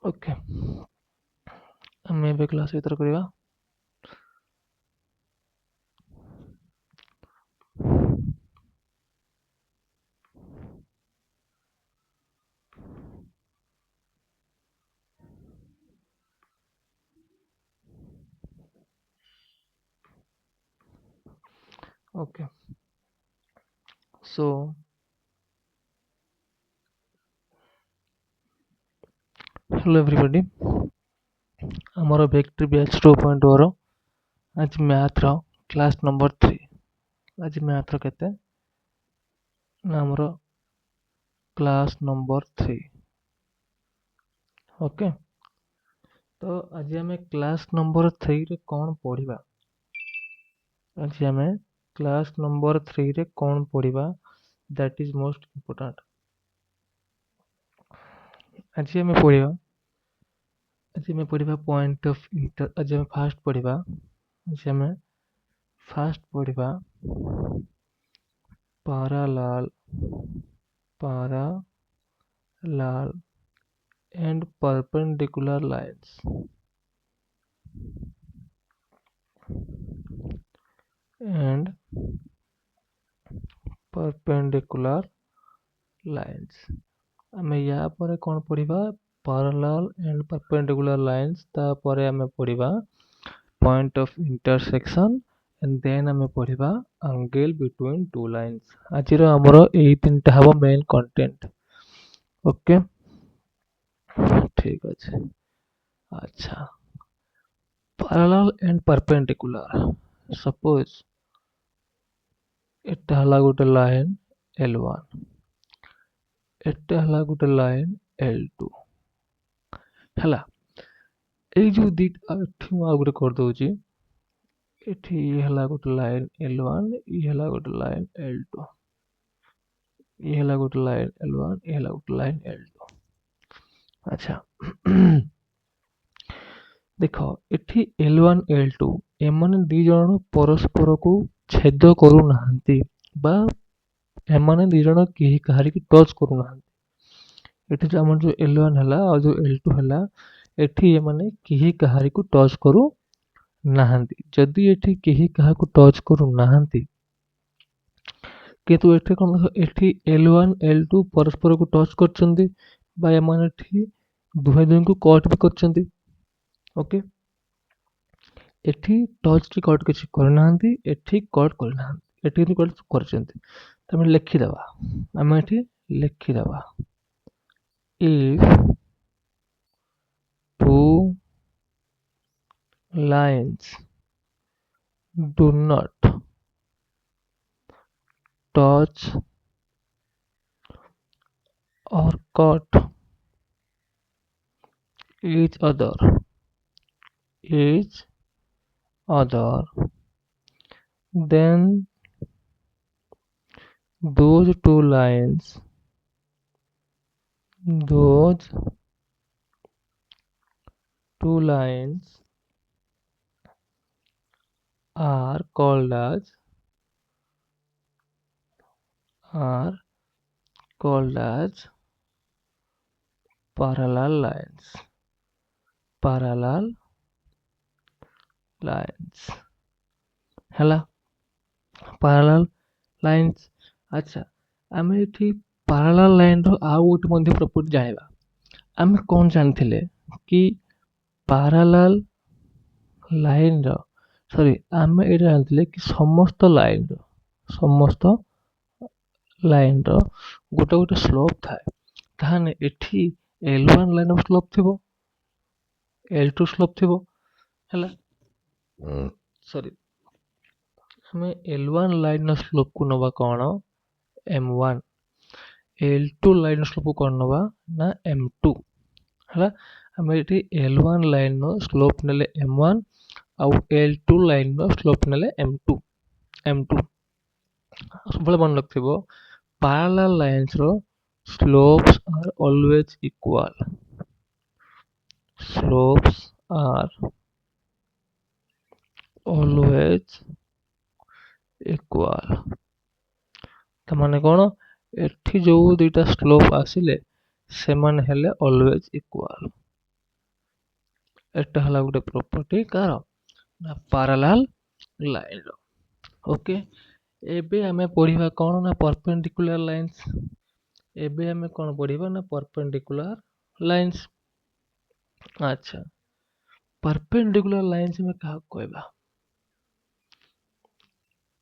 Okay आम ए class भर करवा ओके सो हेलो एवरीबॉडी आमर वेक्टर बैच 2.0 आज मैथ रो क्लास नंबर 3 आज मैथ रो केते ना आमर क्लास नंबर 3 ओके तो आज आम क्लास नंबर 3 रे कौन पढ़िबा आज आम क्लास नंबर 3 रे कौन पढ़िबा दैट इज मोस्ट इम्पोर्टेंट आज आम पढ़िबा आज आम पढ़िबा पॉइंट ऑफ इंटर आज आम फास्ट पढ़िबा आज आम fast पढ़िबा parallel and perpendicular lines and perpendicular lines आमे या परे कौन पढ़िबा parallel and perpendicular lines ता परे आमे पढ़िबा point of intersection and then आमे पढ़िबा angle between two lines आजिर हमरो एही तीनटा हबो मेन कंटेंट ओके ठीक अछि अच्छा parallel and perpendicular suppose एटा हला गोटे लाइन L1 एटा हला गोटे लाइन L2 हला ए जो दिट एठी आ गोटे कर दोची एठी हला गोटे लाइन L1 ई हला गोटे लाइन L2 ई हला गोटे लाइन L1 ई हला गोटे लाइन L2 अच्छा देखो एठी L1 L2 एमाने दी जण परस्पर को छेद करू नाहंती बा एमाने दी जण केही कहारी की टच करू नाहंती एठी जो हमर जो L1 हला और जो L2 हला एठी एमाने केही कहारी को टच करू नाहंती जदी एठी केही कहा को टच करू नाहंती किंतु एठी कोन एठी L1 L2 परस्पर को टच करचंदी बा एमाने एठी दुहे दुहे को कट भी करचंदी ओके एठी टच की कट किछि करनाहंती एठी कट करनाहंती एठी भी कट करचंती तमे लिखि दबा हम एठी लिखि दबा if two lines do not touch or cut each other then those two lines are called as parallel lines हला parallel lines अच्छा आमे एठी parallel line रो आ गोटे मध्ये प्रॉपर्टी जानिबा आमे कोन जानथिले कि parallel line रो सॉरी आमे एटा जानथिले कि समस्त लाइन रो गोटे गोटे स्लोप थाए ताहाने एठी L1 लाइन ऑफ स्लोप थिबो L2 स्लोप थिबो हला सॉरी हमें L1 लाइन ऑफ स्लोप को नबा कोन M1 L2 line of slope को कोन नबा ना M2 हला हमें एठी L1 लाइन नो स्लोप नेले M1 और L2 लाइन नो स्लोप नेले M2 सबले मन रखथिबो parallel lines row slopes are always equal त माने कोन एठी जो दुईटा स्लोप आसिले से माने हेले ऑलवेज इक्वल एटा हला गोटे प्रॉपर्टी कार ना पैरेलल लाइन रो। ओके एबे हमें पढ़िबा कोन ना परपेंडिकुलर लाइंस। एबे हमें कोन पढ़िबा ना परपेंडिकुलर लाइंस। अच्छा परपेंडिकुलर लाइंस में कहा कहबा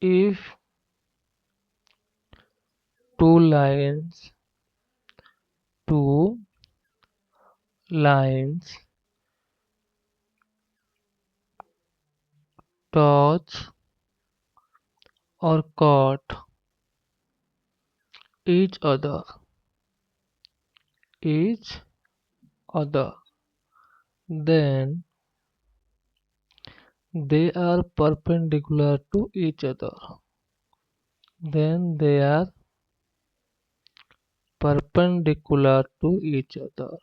if two lines touch or cut each other then they are perpendicular to each other. Then they are perpendicular to each other.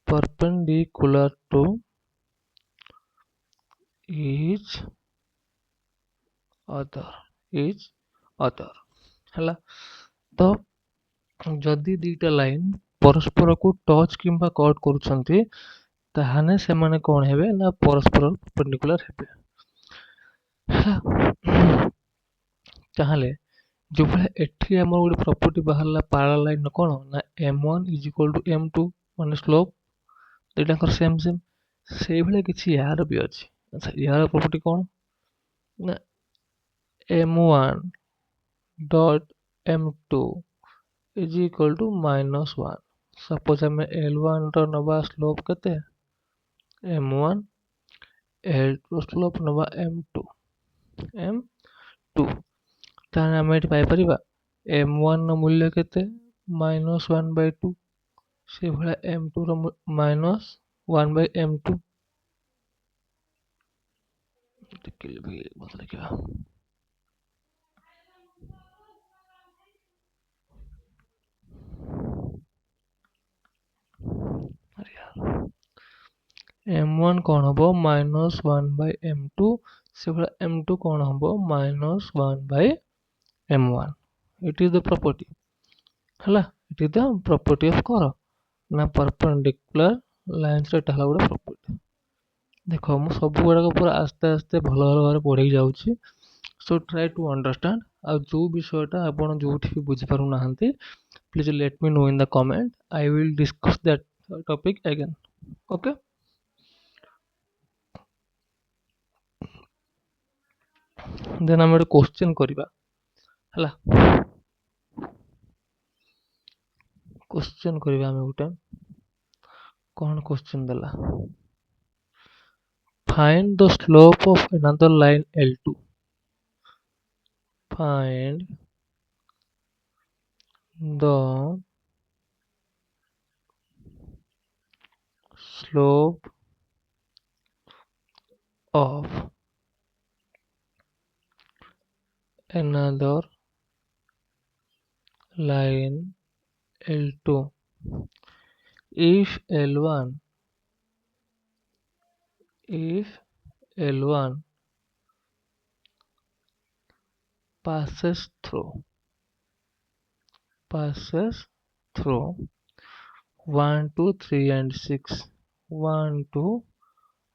Perpendicular to each other. Each other. ହେଲା ତ ଯଦି ଦିଟା line परस्परକୁ touch किंबा cut करूଛନ୍ତି ताहाने ସେମାନେ कौन हेबे ना परस्पर परपेंडिकुलर हेबे। ताहले जो भले एठी हमर गोटे प्रॉपर्टी बाहरला पैरेलल लाइन कोन ना m1 = m2 माने स्लोप दुटाकर सेम सेई भले किछि यार भी अछि। अच्छा यार प्रॉपर्टी कोन ना m1 डॉट m2 = -1। सपोज हमें l1 रो नबा स्लोप कते m1 l2 स्लोप नबा m2 ताने हमें एठी पाई परिबा m1 नो मूल्य केते -1/2 से भला m2 रो -1/m2 टिकल भी मतलब क्या अरे यार m1 कौन हबो -1/m2 से भला m2 कौन हबो -1/m1। It is the property हला it is the property of कर ना परपेंडिकुलर लाइंस रे हला गोटे प्रॉपर्टी। देखो मु सब गुडा पूरा आस्ते आस्ते भल भल भाବରେ पढ़ेई जाउछि सो ट्राई टू अंडरस्टैंड आ जो विषयटा आपण जोठी भी बुझी पारु नाहंती please let me know in the comment I will discuss that topic again. Okay then हम एक क्वेश्चन करबा हला क्वेश्चन करबा हम गोटे कोन क्वेश्चन देला find the slope of another line L2 find the slope of another line L2 if L1 passes through 1 2 3 and 6 1 2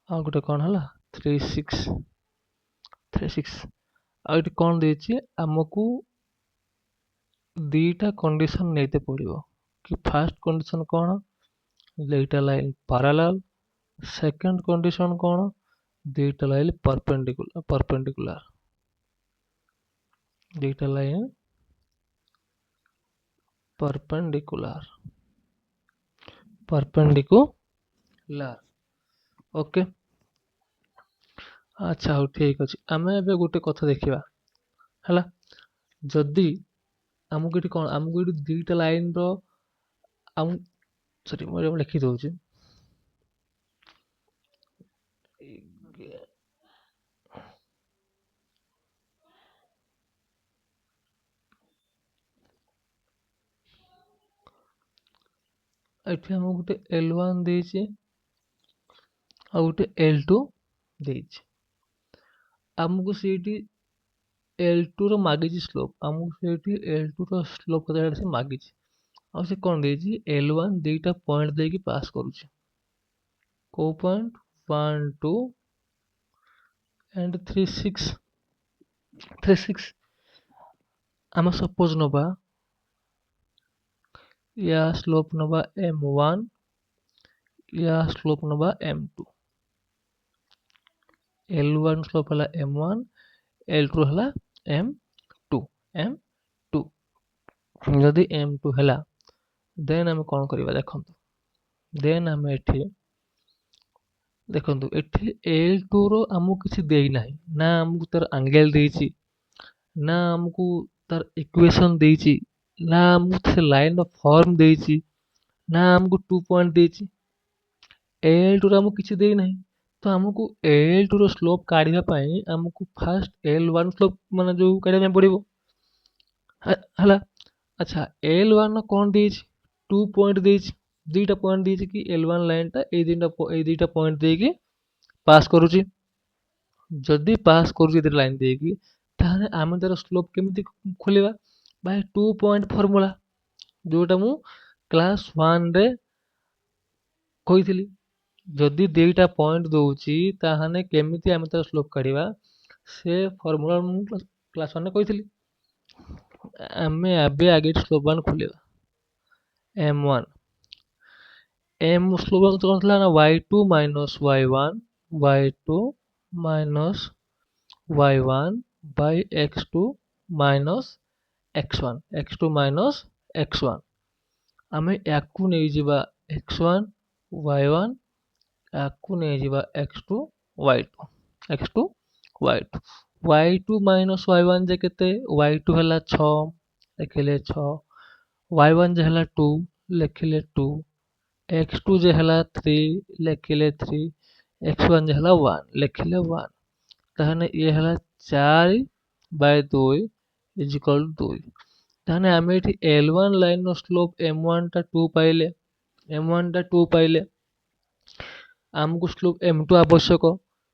आ गोटे कौन हला 3 6 आ इट कौन देछि हमकू दीटा कंडीशन नेते पड़िबो कि फर्स्ट कंडीशन कौन दुईटा लाइन पैरेलल सेकंड कंडीशन कौन दुईटा लाइन परपेंडिकुलर दुईटा लाइन परपेंडिकुलर ओके। अच्छा हो ठीक अछि आमे एबे गोटे कथा देखिबा हला जदी हमकु एठी कोन हमकु एठी दुईटा लाइन रो हम सॉरी मैं लिखि दउछि एठी हम गोटे L1 देछि आ गोटे L2 देछि हमकु सेठी L2 रो मागिछि स्लोप हमकु सेठी L2 रो स्लोप कते से मागिछि ଆଉ ସେ କ'ଣ ଦେଇଛି L1 ଦୁଇଟା ପଏଣ୍ଟ ଦେଇକି ପାସ୍ କରୁଛି। କୋଉ ପଏଣ୍ଟ 1 2 and 3 6 3 6 ଆମେ ସପୋଜ ନବା या ସ୍ଲୋପ ନବା m1 या ସ୍ଲୋପ ନବା m2। L1 ସ୍ଲୋପ ହେଲା m1, L2 ହେଲା m2 m2 ଯଦି m2 ହେଲା ଦେନ୍ ଆମେ କ'ଣ କରିବା ଦେଖନ୍ତୁ। ଦେନ୍ ଆମେ ଏଠି ଦେଖନ୍ତୁ ଏଠି L2 ର ଆମକୁ କିଛି ଦେଇନାହିଁ, ନା ଆମକୁ ତାର ଆଙ୍ଗେଲ ଦେଇଛି, ନା ଆମକୁ ତାର ଇକ୍वेସନ ଦେଇଛି, ନା ଆମକୁ ସେ ଲାଇନ ର ଫର୍ମ ଦେଇଛି, ନା ଆମକୁ 2 ପଏଣ୍ଟ ଦେଇଛି। L2 ର ଆମକୁ କିଛି ଦେଇନାହିଁ, ତ ଆମକୁ L2 ର ସ୍ଲୋପ କାଢିବା ପାଇଁ ଆମକୁ ଫାଷ୍ଟ L1 ସ୍ଲୋପ ମାନେ ଯୋଉ କାଢିବା ପାଇଁ ପଡିବ ହେଲା। ଆଚ୍ଛା L1 ର କ'ଣ ଦେଇଛି 2 ପଏଣ୍ଟ ଦେଇଛି, ଦୁଇଟା ପଏଣ୍ଟ ଦେଇଛି କି L1 ଲାଇନଟା ଏଇ ଦୁଇଟା ପଏଣ୍ଟ ଦେଇକି ପାସ୍ କରୁଛି। ଯଦି ପାସ୍ କରୁଛି ଏଥିରେ ଲାଇନ ଦେଇକି ତାହେଲେ ଆମେ ତାର ସ୍ଲୋପ କେମିତି ଖୋଲିବା ବାଇ 2 ପଏଣ୍ଟ ଫର୍ମୁଲା, ଯୋଉଟା ମୁଁ କ୍ଲାସ୍ 1 ରେ କହିଥିଲି। ଯଦି ଦୁଇଟା ପଏଣ୍ଟ ଦଉଛି ତାହେଲେ କେମିତି ଆମେ ତାର ସ୍ଲୋପ କାଢିବା ସେ ଫର୍ମୁଲା ମୁଁ କ୍ଲାସ୍ 1 ରେ କହିଥିଲି। ଆମେ ଏବେ ଆगे ସ୍ଲୋପ 1 ଖୋଲିବା m1 m ସ୍ଲୋପ କ'ଣ ଥିଲା ନା y2 minus y1 y2 minus y1 by x2 minus x1 x2 minus x1 ଆମେ ୟାକୁ ନେଇଯିବା x1 y1 ୟାକୁ ନେଇଯିବା x2 y2 x2 y2 y2 minus y1 ଯେ କେତେ y2 ହେଲା 6 ଲେଖିଲେ 6 y1 ଯେ ହେଲା 2 ଲେଖିଲେ 2 x2 जे हला 3 लेखिले 3 x1 जे हला 1 लेखिले 1 ताहने ये हला 4 बाय 2 इज इक्वल 2 ताहने आमे एठी L1 line no slope m1 टा 2 पाइले m1 टा 2 पाइले हमको स्लोप m2 आवश्यक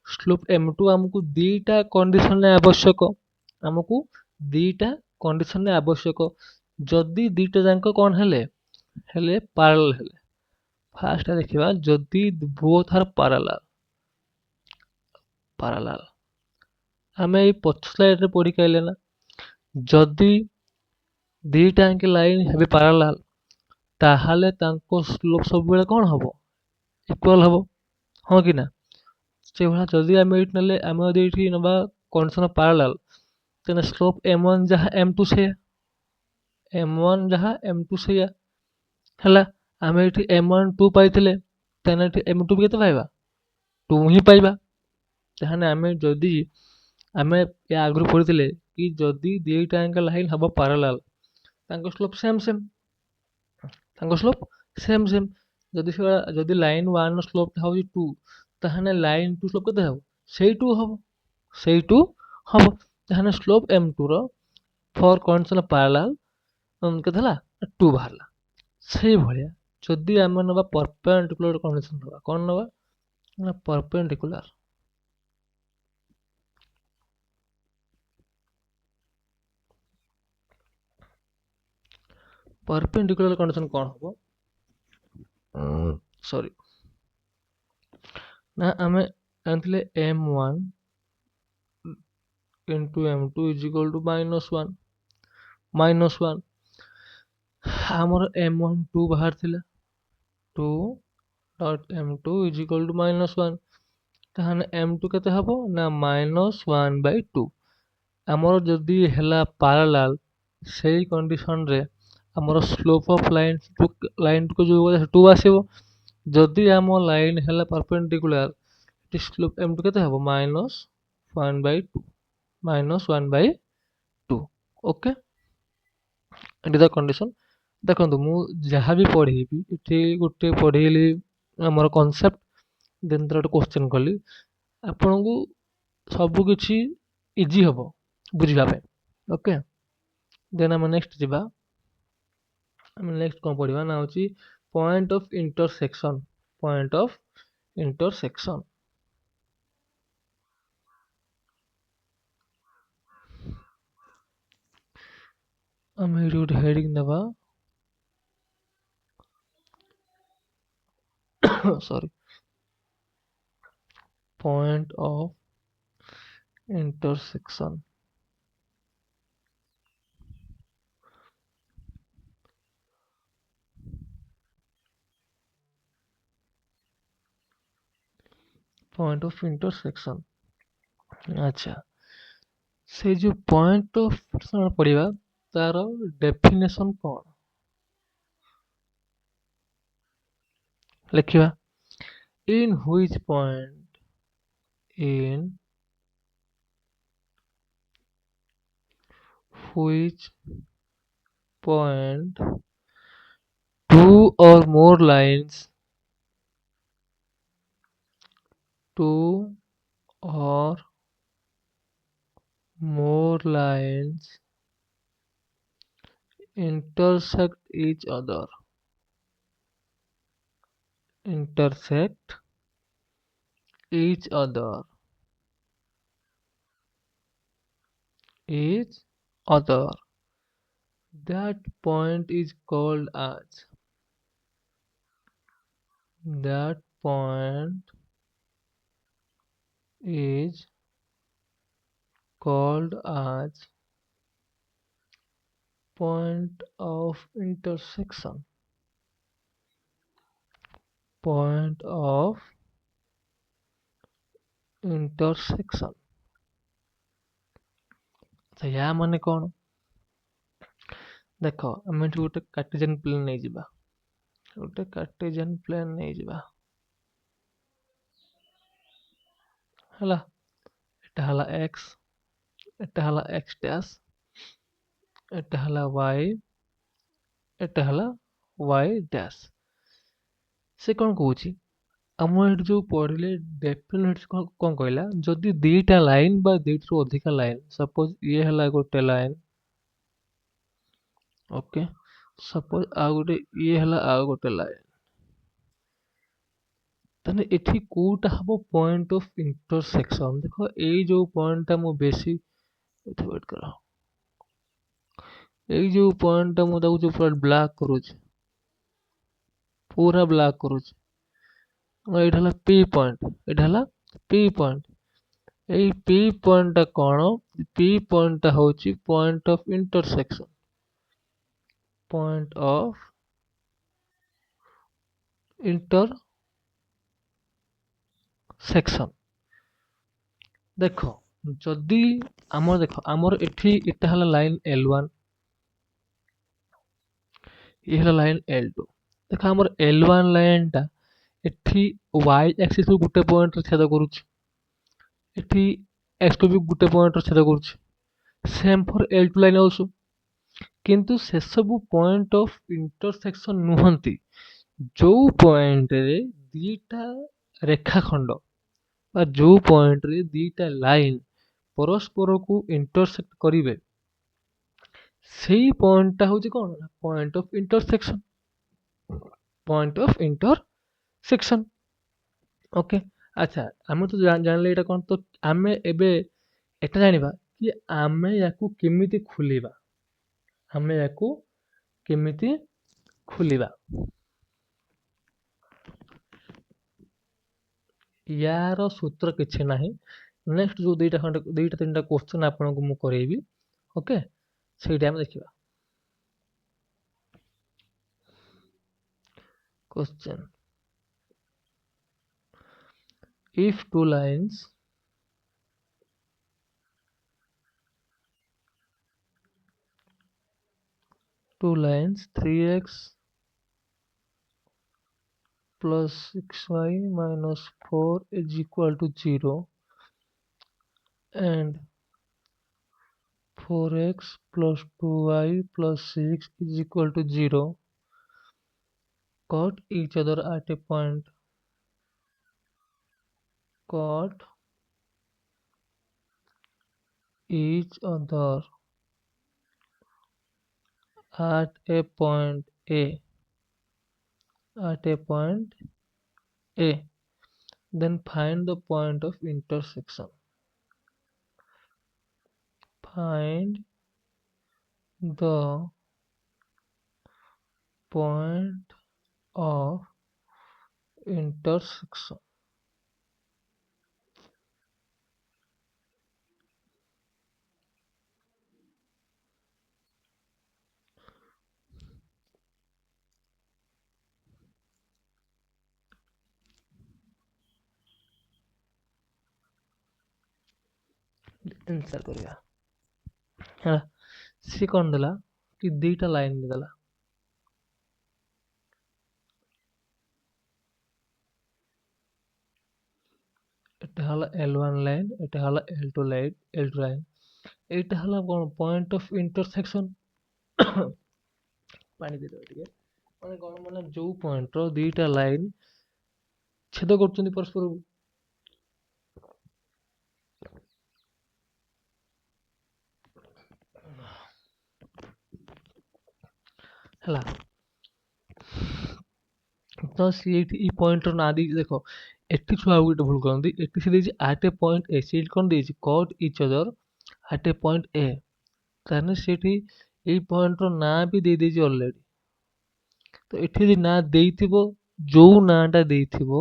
स्लोप m2 हमको दीटा कंडीशन ने आवश्यक हमको दीटा कंडीशन ने आवश्यक जदी दीटा जांक कोन हेले हेले पैरेलल हेले फास्ट देखिबा जदि बोथ आर पैरेलल हमें ए पछ स्लाइड रे पढ़ी काइले ना जदि दीटा अंक लाइन हेबे पैरेलल ताहाले तांको स्लोप सब बेले कोन हबो इक्वल हबो हो कि ना से भला जदि हमें एट नले हमें जदि एठी नबा कंडीशन पैरेलल तेने स्लोप m1 जहा m2 से m1 जहा m2 से हला आमे एठी m1 2 पाइथिले तेने एठी m2 केते पाइबा 2 ही पाइबा ताहाने आमे जदि आमे या आगु पढिथिले कि जदि दुईटा अंक लाइन हबो पैरेलल तांको स्लोप सेम सेम तांको स्लोप सेम सेम जदि लाइन 1 नो स्लोप हबो 2 ताहाने लाइन 2 स्लोप केते हबो सेई 2 हबो ताहाने स्लोप m2 रो फॉर कंडीशन पैरेलल केते हला 2 बाहरला सेई भलिया जदि आमे नबा परपेंडिकुलर कंडीशन नबा कोन नबा ना परपेंडिकुलर कंडीशन कोन हबो सॉरी ना आमे जानथिले m1 into m2 is equal to -1 हमर m1 2 बाहर थिला 2 dot m2 is equal to -1 ताहाने m2 केते हबो ना -1/2 हमर जदी हेला पैरेलल सेही कंडीशन रे हमर स्लोप ऑफ लाइन को जो 2 आसीबो जदी हम लाइन हेला परपेंडिकुलर स्लोप m2 केते हबो -1/2 ओके एटी द कंडीशन देखंतु मु जहा भी पढेबी इठी गुटे पढेली हमर कांसेप्ट देन तर क्वेश्चन कली आपन को सब किछि इजी हबो बुझिबा पे ओके देन हम नेक्स्ट जिबा हम नेक्स्ट कोन पढिबा ना होची पॉइंट ऑफ इंटरसेक्शन हम हेडिंग दबा sorry, point of intersection. Point of intersection. अच्छा, से जो point of intersection पढ़िबा तार definition कौन लिखिबा? In which point, in which point two or more lines, two or more lines intersect each other, intersect each other, each other. That point is called as, that point is called as point of intersection, point of intersection. तो या माने कौन? देख आम एठी गोटे Cartesian plane नहीं जिबा, गोटे कार्टेशियन प्लेन नहीं जिबा हला, एटा हला x, एटा हला x डैश, एटा हला y, एटा हला y डैश। से कौन कहूची आम एठी जो पढ़िले डेफिनेट कौन कहला, जदि दीटा लाइन बा दीटरू अधिका लाइन, सपोज ये हला गोटे लाइन, ओके, सपोज आ गोटे ये हला आ गोटे लाइन, ताने एठी कोटा हबो पॉइंट ऑफ इंटरसेक्शन। देखो एई जो पॉइंट मु बेसी एठी वेट करो, एई जो पॉइंट मु ताकू जो पूरा ब्लैक करूची, पूरा ब्लैक करूची, एठी हला पी पॉइंट, एठी हला पी पॉइंट। एई पी पॉइंट टा कोन? पी पॉइंट टा होची point of intersection, point of intersection. देखो जदि आमर देखो आमर एठी एटा हला लाइन L1, ये हला लाइन L2। देखो आमर L1 लाइन टा एठी y एक्सिस रु गुटे पॉइंट रे छेद करूची, एठी x2 भी गुटे पॉइंट रे छेद करूची। Same for L2 line also. किंतु से सब पॉइंट ऑफ इंटरसेक्शन नुहंती जो पॉइंट रे दीटा रेखाखंड बा जो पॉइंट रे दीटा लाइन परस्पर को इंटरसेक्ट करिवे, सेही पॉइंट टा होची कोन? Point of intersection, point of intersection. Okay, अच्छा आमे तो जानले एटा कोन, तो आमे एबे एटा जानिबा कि आमे याकू केमिति खुलिबा, आमे याकू केमिति खुलिबा। यार सूत्र किछि नाही, नेक्स्ट जो दुईटा तीनटा क्वेश्चन आपन को मु करेबी, ओके सेटा हम देखिबा। Question, if two lines two lines 3x plus 6y minus 4 is equal to 0 and 4x plus 2y plus 6 is equal to 0, cut each other at a point, cut each other at a point A, at a point A, then find the point of intersection, find the point of intersection. Answer करिया है सी कौन देला कि दीटा line देला এটা হলো L1 line এটা হলো L2 লাইন এইটা হলো কোন পয়েন্ট অফ ইন্টারসেকশন পানি দিলে ଟିକେ মানে কোন মানে ଯୋଉ ପଏଣ୍ଟ ର ଦିଟା ଲାଇନ ଛେଦ କରୁଛନ୍ତି ପରସ୍ପରକୁ ହେଲା ତ ସିଏ ଏଇ ପଏଣ୍ଟ ର ନାଁ ଦେଇଛି ଦେଖ ଏଠି ଛୁଆ ଆଉ ଗୋଟେ ଭୁଲ କରନ୍ତି ଏଠି ସେ ଦେଇଛି ଆଟ୍ ଏ ପଏଣ୍ଟ ଏ ସେଇଠି କଣ ଦେଇଛି cut each other at a point ଏ ତାହେଲେ ସେଠି ଏଇ ପଏଣ୍ଟ ର ନାଁ ବି ଦେଇ ଦେଇଛି ଅଲରେଡି ତ ଏଠି ଯଦି ନାଁ ଦେଇଥିବ ଯୋଉ ନାଁଟା ଦେଇଥିବ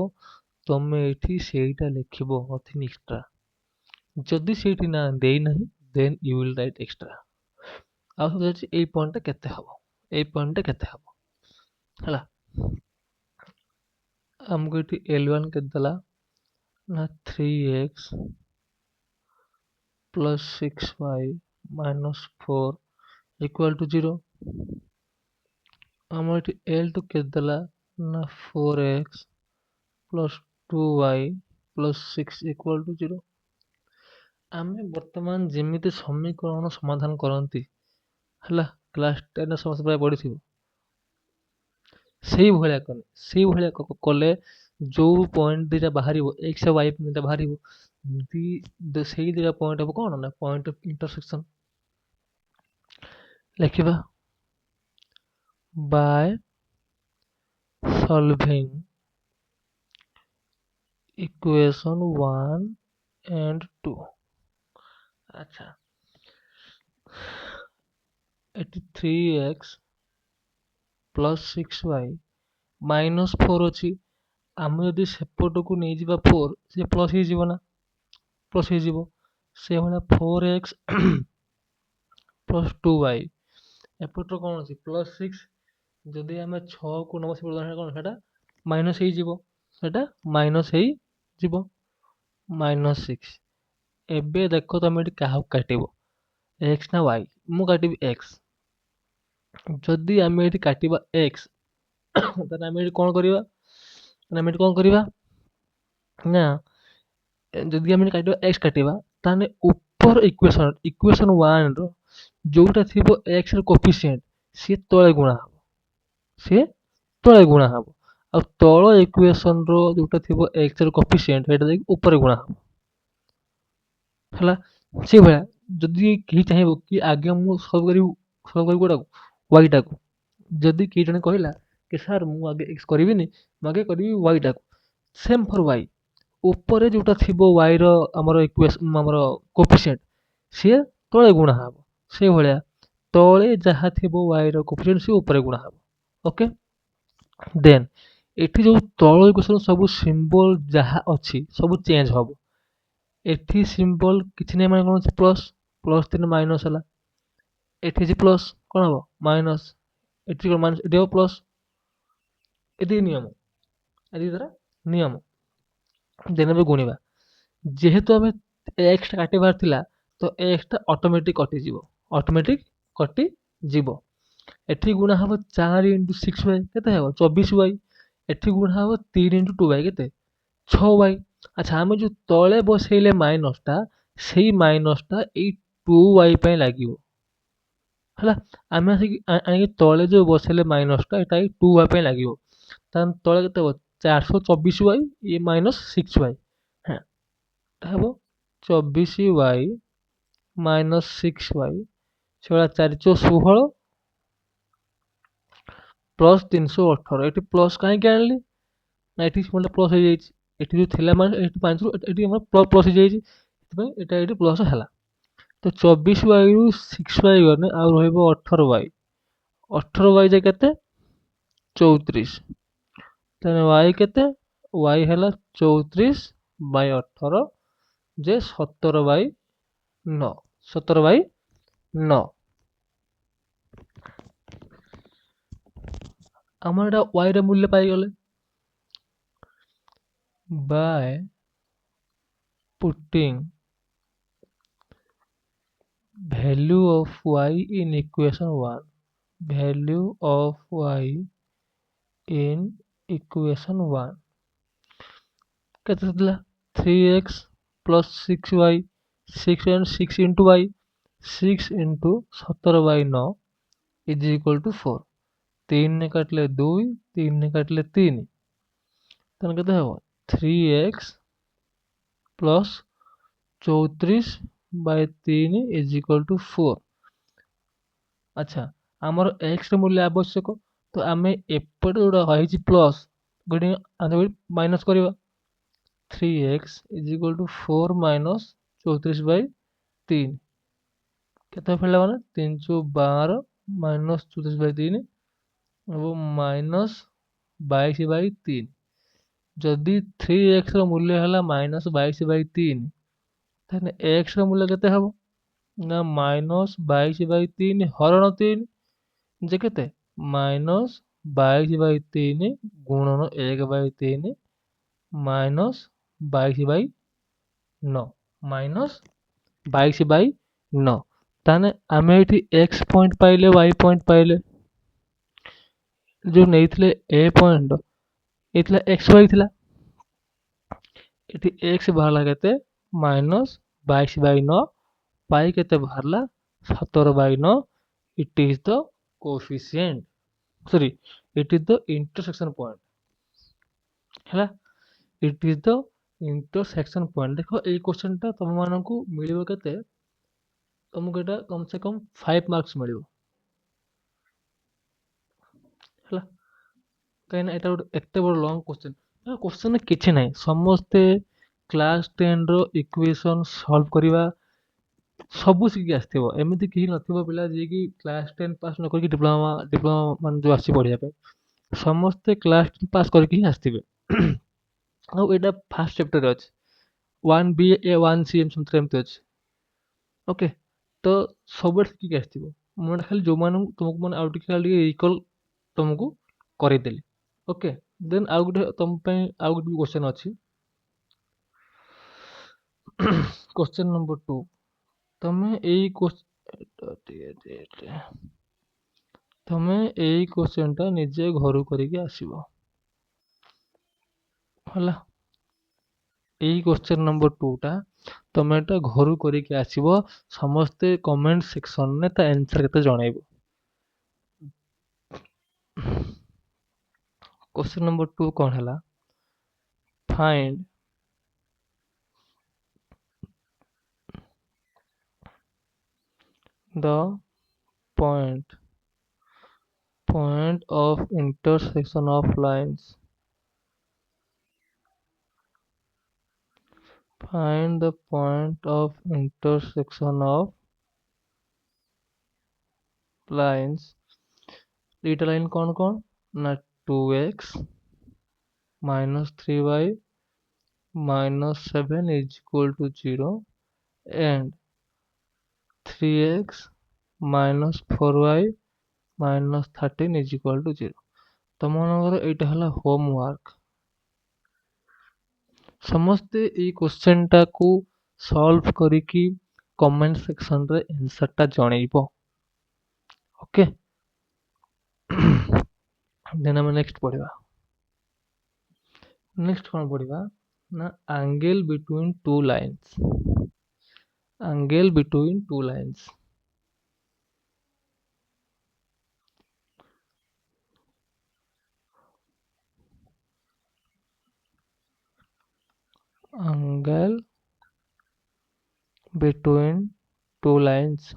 ତମେ ଏଠି ସେଇଟା ଲେଖିବ ନଥିଂ ଏକ୍ସଟ୍ରା ଯଦି ସେଇଠି ନାଁ ଦେଇନାହିଁ ଦେନ୍ ୟୁ ୱିଲ୍ ରାଇଟ୍ ଏକ୍ସଟ୍ରା ଆଉ ସବୁ ଅଛି ଏଇ ପଏଣ୍ଟଟା କେତେ ହବ ଏଇ ପଏଣ୍ଟଟା କେତେ ହବ ହେଲା हमको एटी L1 के दला ना 3x plus 6y minus 4 equal to 0 हम एटी L2 के दला ना 4x plus 2y plus 6 equal to 0 आमे वर्तमान जेमिति समीकरण समाधान करंती हला क्लास 10 समस्या प्राय पढ़िथिबो सेही भलिया कले जो पॉइंट दिटा बाहरिबो x और y दिटा बाहरिबो सेही दिटा पॉइंट हबो कोन ना पॉइंट ऑफ इंटरसेक्शन लिखिबा by solving equation 1 and 2 अच्छा eighty 3x plus 6y minus 4 अछि आमे यदि सेपट को नै जिबा 4 से प्लस हे जिवो ना प्लस हे जिवो से होला 4x plus 2y एपट कोन अछि plus 6 जदि आमे 6 को नंबर से उदाहरण कोन सेटा माइनस हे जिवो सेटा माइनस हे जिवो -6 एबे देखो तमे एटी काहा काटिबो x ना y मु काटिबी x जदि आमे एटी काटिबा x ताने आमे एटी कोन करिबा ना जदि आमे काटिबा x काटिबा ताने ऊपर इक्वेशन 1 रो जोटा थिबो x रो कोफिशिएंट से तळे गुणा हबो आ तळ इक्वेशन रो जोटा थिबो x रो कोफिशिएंट हेटा देख ऊपर गुणा हबो हला से भया जदि केही चाहेबो कि आगे मु सॉल्व करी कोडा y टा को जदि केही जने कहिला कि सर मु आगे x करिबिनी मु आगे करिबि y टा को सेम फॉर y ऊपर जोटा थिबो y रो हमर इक्वेशन हमर कोफिशिएंट से तळे गुणा हबो से भलिया तळे जहा थिबो y रो कोफिशिएंट से ऊपर गुणा हबो ओके देन एठी जो तळ इक्वेशन सब सिंबल जहा अछि सब चेंज हबो एठी सिंबल किछि नै माने कोन प्लस प्लस 3 माइनस हला एठी जे प्लस कोन हबो माइनस एठी कोन माइनस एठी हबो प्लस एठी नियम देन अब गुणिबा जेहेतु आमे x टा काटिबार थिला तो x टा ऑटोमेटिक कटि जीवो एठी गुणा हबो 4 6y केते हबो 24y एठी गुणा हबो 3 2y केते 6y अच्छा आमे जो तळे बसेले माइनस टा सेही माइनस टा ए 2y पय लागिवो हला आमे आके तळे जो बसेले माइनस टा एटा 2y पय लागिवो तान तळे केते हबो 424y ए माइनस 6y हां हबो 24y minus 6y 4 16 plus 318 eighty plus काहे के आनली ना एटी मतलब प्लस हो जाई एटी जो थिला माने एटी 5 रु एटी हमर प्लस हो जाई एतबे एटा एटी प्लस हला तो 24y रु 6y गने आ रहइबो 18y 18y जे केते 34 तने y केते y है 34/18 जे 17/9 17/9 आम एटा y रे मूल्य पाइगले by putting value of y in equation 1 value of y in equation 1 केते दिला 3x plus 6y 6 and 6 into y 6 into 17/9 is equal to 4 3 ने काटले 2 3 ने काटले 3 तने केते हबो 3x plus 34/3 is equal to 4 अच्छा हमर x रे मूल्य आवश्यक तो आमे एपट जोडा होइछि प्लस गोडी आने माइनस करबा 3x is equal to 4 minus 34/3 केते फेला माने 312 minus 34/3 एवं minus 22/3 जदि 3x रो मूल्य हला minus 22/3 तने x रो मूल्य केते हबो ना minus 22/3 हरण 3 जे केते minus 22/3 गुणन 1/3 minus 22/9 minus 22/9 ताने आमे एठी x पॉइंट पाइले y पॉइंट पाइले जो नेइथिले a पॉइंट एथिला xy थिला एठी x बाहरला केते -22/9 y केते बाहरला 17/9 it is the coefficient sorry it is the intersection point हैला it is the intersection point देखो ए क्वेश्चन टा तुम मानकू मिलिबो केते तुमको एटा कम से कम 5 मार्क्स मिलिबो हैला कहना एटा एते बड़ लॉन्ग क्वेश्चन क्वेश्चन किछि नै समस्ते क्लास 10 रो इक्वेशन सॉल्व करिवा सब सिखि आस्थिबो एमिति केही नथिबो पिला जे कि क्लास 10 पास न करके डिप्लोमा मान जो आसी पढिया पे समस्ते क्लास 10 पास करके ही आस्थिबे आ एटा फर्स्ट चैप्टर अछि 1b a 1c एम संतरे एमते अछि ओके तो सब सिखि आस्थिबो मोर खाली जो मान तुमको मन आउट खाली इक्वल तुमको करे देली ओके देन आउ गुटे तुम पे आउ गुटे क्वेश्चन अछि क्वेश्चन नंबर 2 तमे एई तमे एई क्वेश्चन टा निजे घरु करिके आसीबो हला एई क्वेश्चन नंबर 2 टा तमे एटा घरु करिके आसीबो समस्ते कमेंट सेक्शन ने ता आंसर केते जणाइबो क्वेश्चन नंबर 2 कोन हला find the point of intersection of lines find the point of intersection of lines data line कौन ना 2x minus 3y minus 7 is equal to 0 and 3x minus 4y minus 13 is equal to 0 तुम मनकर एटा हला homework समस्ते ए question टा को solve करिकी comment section रे answer टा जणैबो ओके देन हम नेक्स्ट पढिबा नेक्स्ट कोन पढिबा ना angle between two lines angle between two lines angle between two lines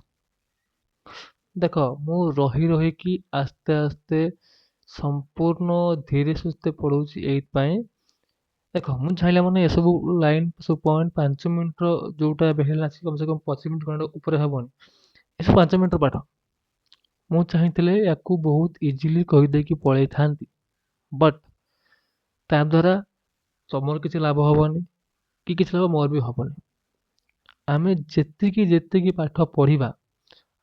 देखो मु रही रही कि आस्ते आस्ते संपूर्ण धीरे सुस्ते पढ़ुची एइथ पाए देखो मु चाहला माने ए सब लाइन सब पॉइंट 5 मिनिट रो जोटा बेहला छी कम से कम 25 मिनिट खंड ऊपर हबन ए सब 5 मिनिट पाठ मु चाहितले याकू बहुत इजीली कहि दे कि पळै थांती बट ता द्वारा ତମର କିଛି ଲାଭ ହବନି କି କିଛି ଲାଭ ମୋର ବି ହବନି। ଆମେ ଯେତିକି ପାଠ ପଢିବା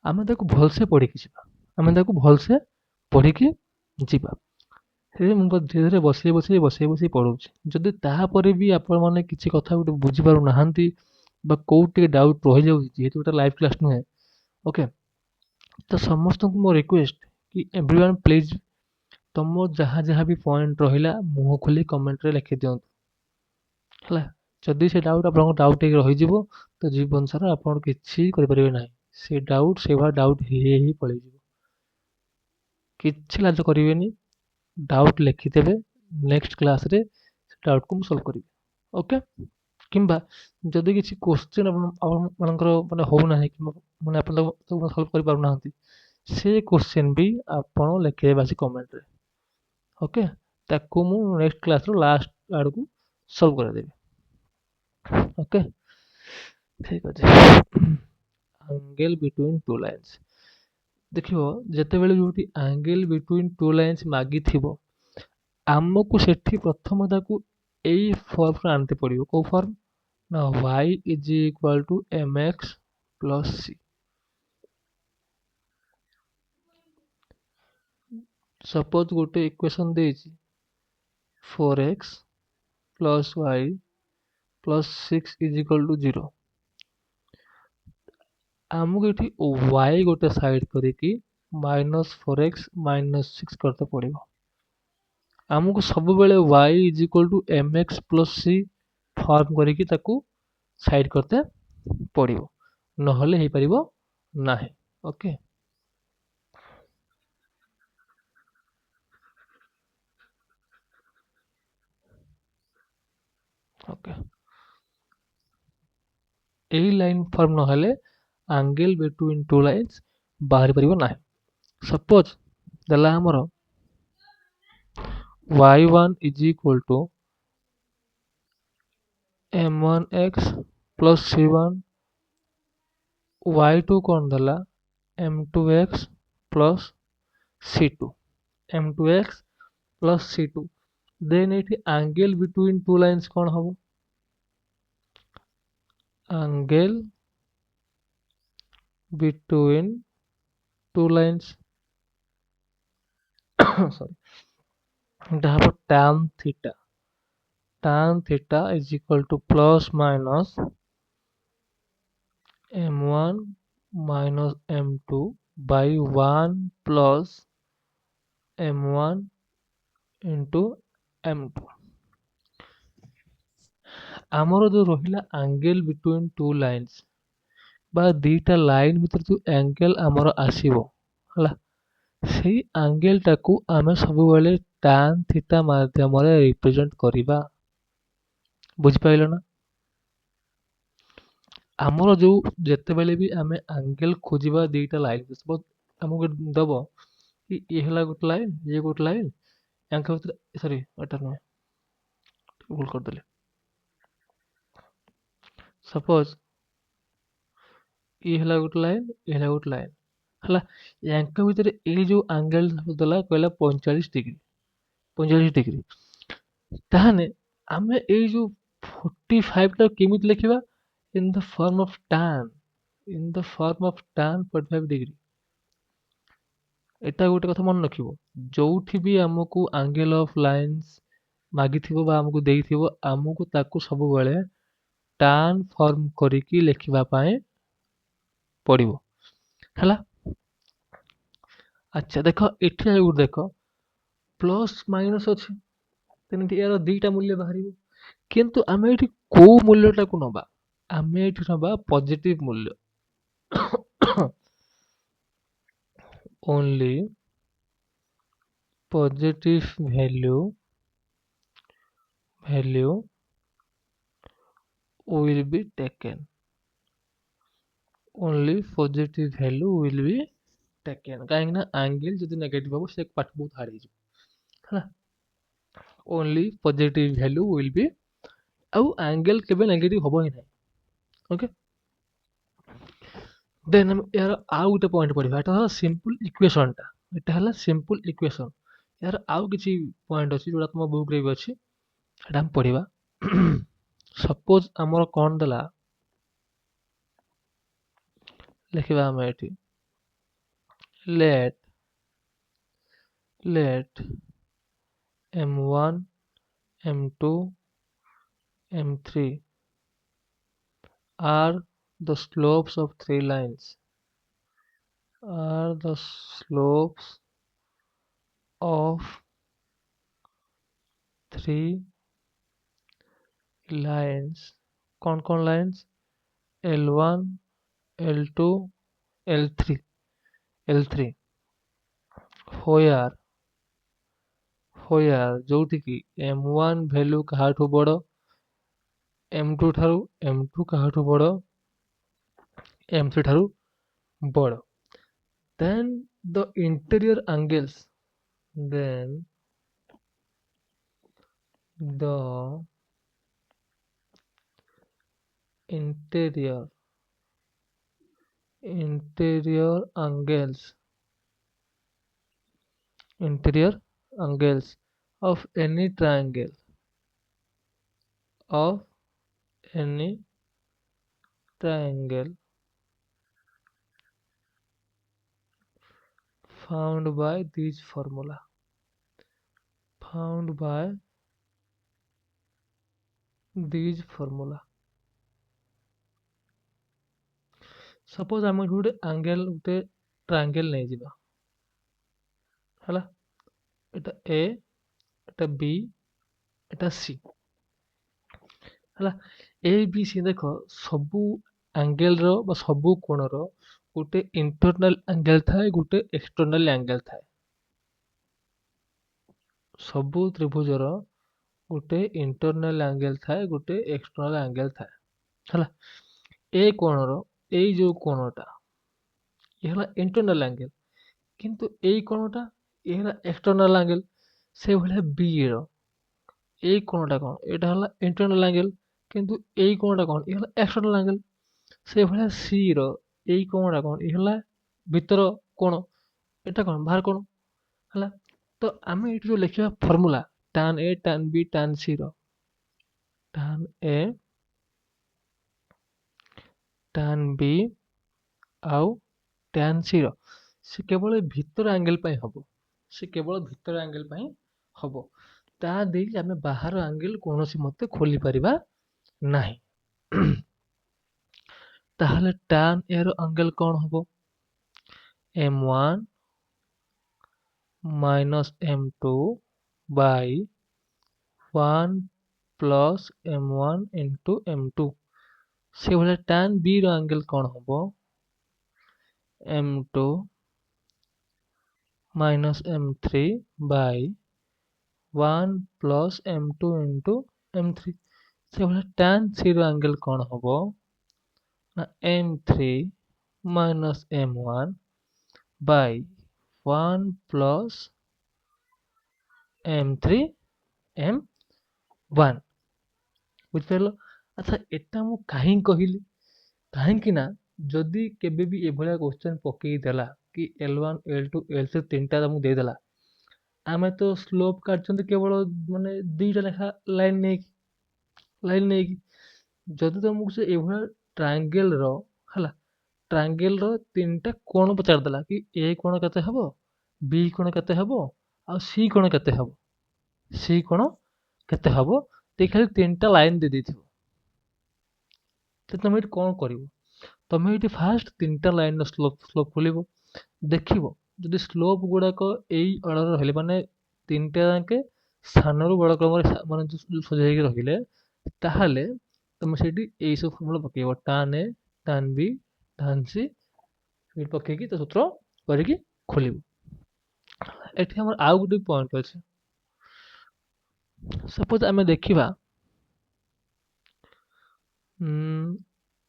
ଆମେ ତାକୁ ଭଲସେ ପଢିକି ଯିବା। ହେଲେ ମୁଁ ଧୀରେ ଧୀରେ ବସେଇ ପଢଉଛି। ଯଦି ତାପରେ ବି ଆପଣମାନେ କିଛି କଥା ଗୋଟେ ବୁଝିପାରୁନାହାନ୍ତି ବା କୋଉଠି ଟିକେ ଡାଉଟ୍ ରହିଯାଉଛି, ଯେହେତୁ ଗୋଟେ ଲାଇଭ୍ କ୍ଲାସ୍ ନୁହେଁ, ଓକେ, ତ ସମସ୍ତଙ୍କୁ ମୋ ରିକ୍ୱେଷ୍ଟ କି ଏଭ୍ରିୱାନ୍ ପ୍ଲିଜ୍ ତମ ଯାହା ବି ପଏଣ୍ଟ ରହିଲା ମୁହଁ ଖୋଲି କମେଣ୍ଟରେ ଲେଖିଦିଅନ୍ତୁ ହେଲା। ଯଦି ସେ ଡାଉଟ୍ ଆପଣଙ୍କ ଡାଉଟ୍ ହେଇକି ରହିଯିବ ତ ଜୀବନ ସାରା ଆପଣ କିଛି କରିପାରିବେ ନାହିଁ। ସେ ଡାଉଟ୍ ସେଇଭଳିଆ ଡାଉଟ୍ ହେଇ ପଳେଇଯିବ। କିଛି ଲାଜ କରିବେନି, ଡାଉଟ୍ ଲେଖିଦେବେ, ନେକ୍ସଟ କ୍ଲାସରେ ସେ ଡାଉଟ୍କୁ ମୁଁ ସଲ୍ଭ କରିବି, ଓକେ। କିମ୍ବା ଯଦି କିଛି କୋଶ୍ଚିନ୍ ଆପଣମାନଙ୍କର ମାନେ ହଉନାହିଁ କିମ୍ବା ମାନେ ଆପଣ ତାକୁ ସଲ୍ଭ କରିପାରୁନାହାନ୍ତି, ସେ କୋଶ୍ଚିନ୍ ବି ଆପଣ ଲେଖିଦେବେ ଆସି କମେଣ୍ଟରେ, ଓକେ। ତାକୁ ମୁଁ ନେକ୍ସଟ କ୍ଲାସର ଲାଷ୍ଟ ଆଡ଼କୁ ସଲ୍ଭ କରାଇଦେବି, ଓକେ। ଠିକ୍ ଅଛି। ଆଙ୍ଗେଲ ବିଟୱିନ୍ ଟୁ ଲାଇନ୍ସ ଦେଖିବ, ଯେତେବେଳେ ଯୋଉଠି ଆଙ୍ଗେଲ ବିଟୱିନ୍ ଟୁ ଲାଇନ୍ସ ମାଗିଥିବ ଆମକୁ ସେଠି ପ୍ରଥମେ ତାକୁ ଏଇ ଫର୍ମରେ ଆଣିତେ ପଡ଼ିବ। କୋଉ ଫର୍ମ ନା y is equal to mx plus c। Suppose ଗୋଟେ ଇକ୍ୱେସନ ଦେଇଛି 4x plus y plus 6 is equal two 0। ଆମକୁ ଏଠି y ଗୋଟେ ସାଇଡ୍ କରିକି -4x -6 କରତେ ପଡ଼ିବ। ଆମକୁ ସବୁବେଳେ y is equal to mx plus c form କରିକି ତାକୁ ସାଇଡ୍ କରତେ ପଡ଼ିବ, ନହେଲେ ହେଇପାରିବ ନାହିଁ, ଓକେ। ଓକେ, এই ଲାଇନ୍ ଫର୍ମ ନହେଲେ ଆଙ୍ଗେଲ ବିଟୱିନ୍ ଟୁ ଲାଇନ୍ସ ବାହାରି ପାରିବ ନାହିଁ। ସପୋଜ ଦେଲା ଆମର y1 is equal two m1x plus c1, y2 କ'ଣ ଦେଲା m2x plus c2, m2x plus c2। ଦେନ୍ ଏଇଠି ଆଙ୍ଗେଲ ବିଟୱିନ୍ ଟୁ ଲାଇନ୍ସ କ'ଣ ହବ? Angle between two lines sorry, এটা হলো tan theta is equal to plus minus m1 minus m2 by 1 plus m1 into m2। ଆମର ଯୋଉ ରହିଲା ଆଙ୍ଗେଲ ବିଟୱିନ୍ ଟୁ ଲାଇନ୍ସ বা ଦୁଇଟା ଲାଇନ୍ ଭିତରେ ଯୋଉ ଆଙ୍ଗେଲ ଆମର ଆସିବ ହେଲା, ସେଇ ଆଙ୍ଗେଲଟାକୁ ଆମେ ସବୁବେଳେ tan theta ମାଧ୍ୟମରେ ରିପ୍ରେଜେଣ୍ଟ କରିବା। ବୁଝିପାରିଲ ନା? ଆମର ଯୋଉ ଯେତେବେଳେ ବି ଆମେ ଆଙ୍ଗେଲ ଖୋଜିବା ଦୁଇଟା ଲାଇନ୍, ସପୋଜ ଆମକୁ ଦବ କି ଇଏ ହେଲା ଗୋଟେ ଲାଇନ୍, ଇଏ ଗୋଟେ ଲାଇନ୍, ୟାଙ୍କ ଭିତରେ ସରି ଏଟା ନୁହେଁ, ଭୁଲ କରିଦେଲି। ସପୋଜ ଇଏ ହେଲା ଗୋଟେ ଲାଇନ୍, ଇଏ ହେଲା ଗୋଟେ ଲାଇନ୍ ହେଲା, ୟାଙ୍କ ଭିତରେ ଏଇ ଯୋଉ ଆଙ୍ଗେଲ ଦେଲା କହିଲା 45 ଡିଗ୍ରୀ। ତାହେଲେ ଆମେ ଏଇ ଯୋଉ 45 ଟା କେମିତି ଲେଖିବା? in the form of tan 45 degree। ଏଟା ଗୋଟେ କଥା ମନେ ରଖିବ, ଯୋଉଠି ବି ଆମକୁ ଆଙ୍ଗେଲ ଅଫ ଲାଇନ୍ସ ମାଗିଥିବ ବା ଆମକୁ ଦେଇଥିବ, ଆମକୁ ତାକୁ ସବୁବେଳେ tan ଫର୍ମ କରିକି ଲେଖିବା ପାଇଁ ପଡ଼ିବ ହେଲା। ଆଚ୍ଛା ଦେଖ, ଏଠି ଗୋଟେ ଦେଖ ପ୍ଲସ୍ ମାଇନସ୍ ଅଛି, ତେଣୁ ଏହାର ଦୁଇଟା ମୂଲ୍ୟ ବାହାରିବ, କିନ୍ତୁ ଆମେ ଏଠି କୋଉ ମୂଲ୍ୟଟାକୁ ନବା? ଆମେ ଏଠି ନବା ପଜିଟିଭ ମୂଲ୍ୟ। only positive value will be taken। only positive value will be taken, କାହିଁକି ନା ଆଙ୍ଗେଲ ଯଦି ନେଗେଟିଭ ହବ ସେ ପାଠ ବହୁତ ହାର୍ଡ ହେଇଯିବ ହେଲା। only positive value will be, ଆଉ ଆଙ୍ଗେଲ କେବେ ନେଗେଟିଭ ହବ ହିଁ ନାହିଁ, ଓକେ। ଦେନ୍ ଆମେ ଏହାର ଆଉ ଗୋଟେ ପଏଣ୍ଟ ପଢିବା, ଏଟା ହେଲା ସିମ୍ପଲ ଇକ୍ୱେସନଟା, ଏଟା ହେଲା ସିମ୍ପଲ ଇକ୍ୱେସନ। ଏହାର ଆଉ କିଛି ପଏଣ୍ଟ ଅଛି ଯୋଉଟା ତମ ବୁକରେ ବି ଅଛି, ସେଟା ଆମେ ପଢିବା। सपोज आमर कौन देला लिखिबा हम एठी let m1 m2 m3 are the slopes of three lines are the slopes of three lines कौन lines L1 L2 L3 L3 where जोठी की M1 value काहाठू बड़ M2 ठारू M2 काहाठू बड़ M3 ठारू बड़ then the interior angles then the interior angles of any triangle found by this formula suppose आम गोटे angle गोटे ट्रायंगल नहीं जिबा हला एटा ए एटा बी एटा सी हला ए बी सी देखो सबु एंगल रो बा सबु कोण रो गोटे इंटरनल एंगल थाए गोटे एक्सटर्नल एंगल थाए सबु त्रिभुज रो गोटे इंटरनल एंगल थाए गोटे एक्सटर्नल एंगल थाए हला ए कोण रो ए जो कोणटा ये हला इंटरनल एंगल किंतु ए कोणटा ये हला एक्सटर्नल एंगल से भले बी रो ए कोणटा कोन एटा हला इंटरनल एंगल किंतु ए कोणटा कोन ये हला एक्सटर्नल एंगल से भले सी रो ए कोणटा कोन ये हला भीतर कोण एटा कोन बाहर कोण हला तो आमे एठी जो लिखिबा formula tan a tan b tan c रो tan a tan b आउ tan c रो से केवल भीतर एंगल पई हबो ता दे आमे बाहर एंगल कोनोसी मते खोली परिबा नाही ताहले tan a रो एंगल कोन हबो m1 minus m2 by 1 plus m1 into m2 से भले tan b रो एंगल कोन हबो m2 minus m3 by 1 plus m2 into m3 से भले tan c रो एंगल कोन हबो ना m3 minus m1 by 1 plus m3 m1 बुझिपारल अच्छा एटा मु काहे कहिली काहे कि ना जदि केबे भी एभलिया क्वेश्चन पकई देला कि L1 L2 L3 तीनटा तुमको दे देला आमे तो स्लोप काटचंत केवल माने दुईटा लेखा लाइन नहीं कि जदि तुमको से एभलिया ट्रायंगल रो हला ट्रायंगल रो तीनटा कोण पचार देला कि ए कोण कते हबो बी कोण कते हबो आ सी कोण कते हबो ते खाली तीनटा लाइन दे देथिबो तो तुम ये कौन कर तुम ये फास्ट तीनटा लाइन स्लोप खोल देखो जदि स्लोप गुड़ाक यही अर्डर रही माने तीनटा जाके स्थान रू बड़ क्रम माने सजाई रहिले ताहले तुम से सब फर्मुला पकेब टान ए टान बी टान सी पकईकी तो सूत्र करके खोल एठी हमर आउ गुटे पॉइंट अछि सपोज आमे देखिबा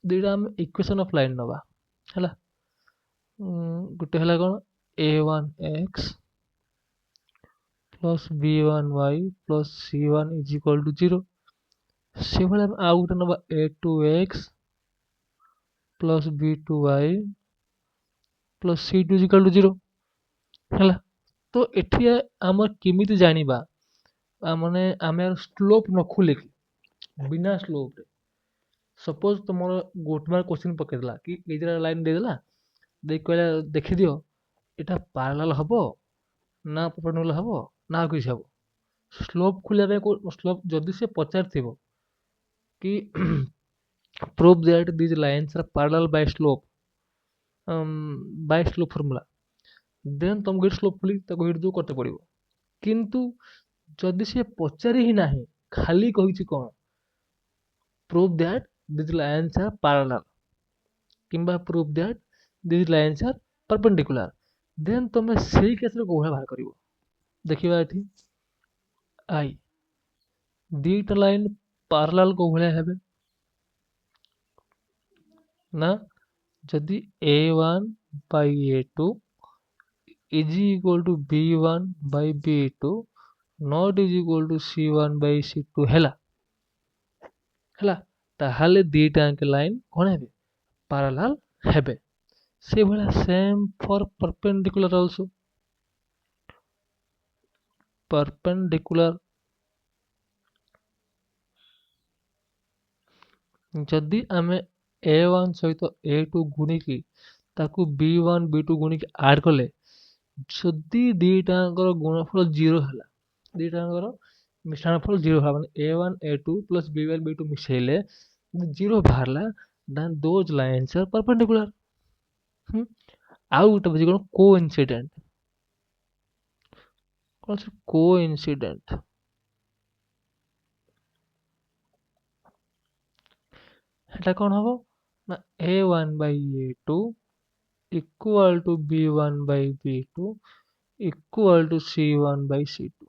दुईटा आम इक्वेशन ऑफ लाइन नवा हला गुटे हला कोन a1x plus b1y plus c1 is equal to 0 से भले हम आउ गुटे नवा a2x plus b2y plus c2 is equal to 0 हला तो एठी हमर केमिति जानिबा माने आमे स्लोप न खोले बिना स्लोप रे सपोज तुमर गोटे मार्क क्वेश्चन पकेदेला कि ये लाइन देदेला देख कहला देखी दियो एटा पैरेलल हबो ना परपेंडिकुलर हबो ना किछ हबो स्लोप खोलिया को स्लोप जदि से पचार कि prove that these lines are parallel by slope formula then तुमको स्लोप खोली ताको हिट जो करते पड़िबो किंतु जदि से पचारि ही नाही खाली कहिछि कोन prove that these lines are parallel किंबा prove that these lines are perpendicular then तुम सेही केस रे कोहला बाहर करिवो देखिबा एठी आई दीटा लाइन parallel कोहला हेबे ना जदि a1 by a2 is equal to b1 by b2 not is equal to c1 by c2 ହେଲା ताहाले दीटा अंक लाइन कोन हेबे parallel हेबे से भला same for perpendicular also perpendicular जदि आमे a1 सहित a2 गुणी की ताकू b1 b2 गुणी की ऐड कले जदि दीटांकर गुणफल 0 हला दीटांकर मिश्रणफल 0 हला माने a1 a2 plus b1 b2 मिसेले 0 बाहरला then those lines are perpendicular आउ गोटे बुझी कोन कोइंसिडेंट এটা কোন হবো না a1 by a2 equal to b1 by b2 equal to c1 by c2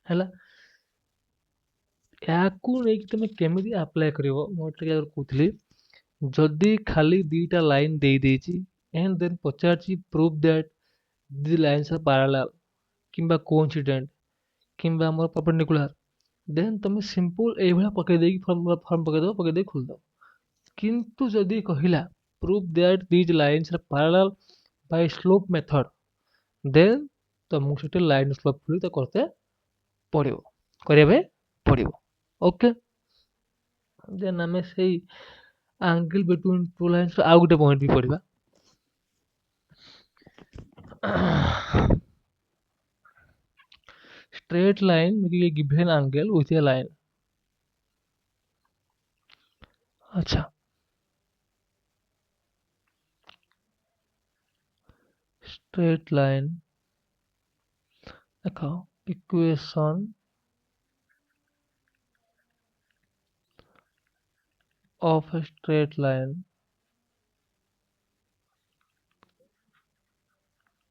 ହେଲା याकू नहीं कि तुम केमिति अप्लाई करिवो मोटे क्या कहूतली जदि खाली दीटा लाइन दे देची एंड देन पचारची proof that the lines are parallel किंबा कोइंसिडेंट किंबा हमर परपेंडिकुलर देन तुम सिंपल ए भला पके देकी फॉर्म पके दे खोल दो किंतु जदि कहिला proof that these lines are parallel by slope method then तुमको सेटे लाइन स्लोप खुली तो करते पड़िबो करिया पड़िबो ओके देन आमे सेही एंगल बिटवीन टू लाइन्स आउ गोटे पॉइंट भी पढ़िबा straight line making a given angle with a line अच्छा straight line देखो equation of a straight line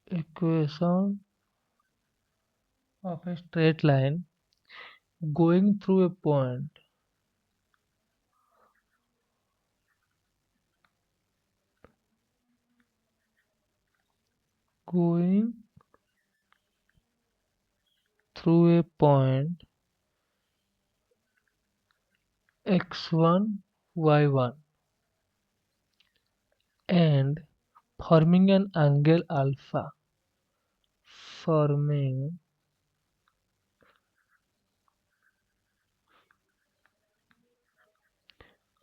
equation of a straight line going through a point going through a point x1 y1 and forming an angle alpha forming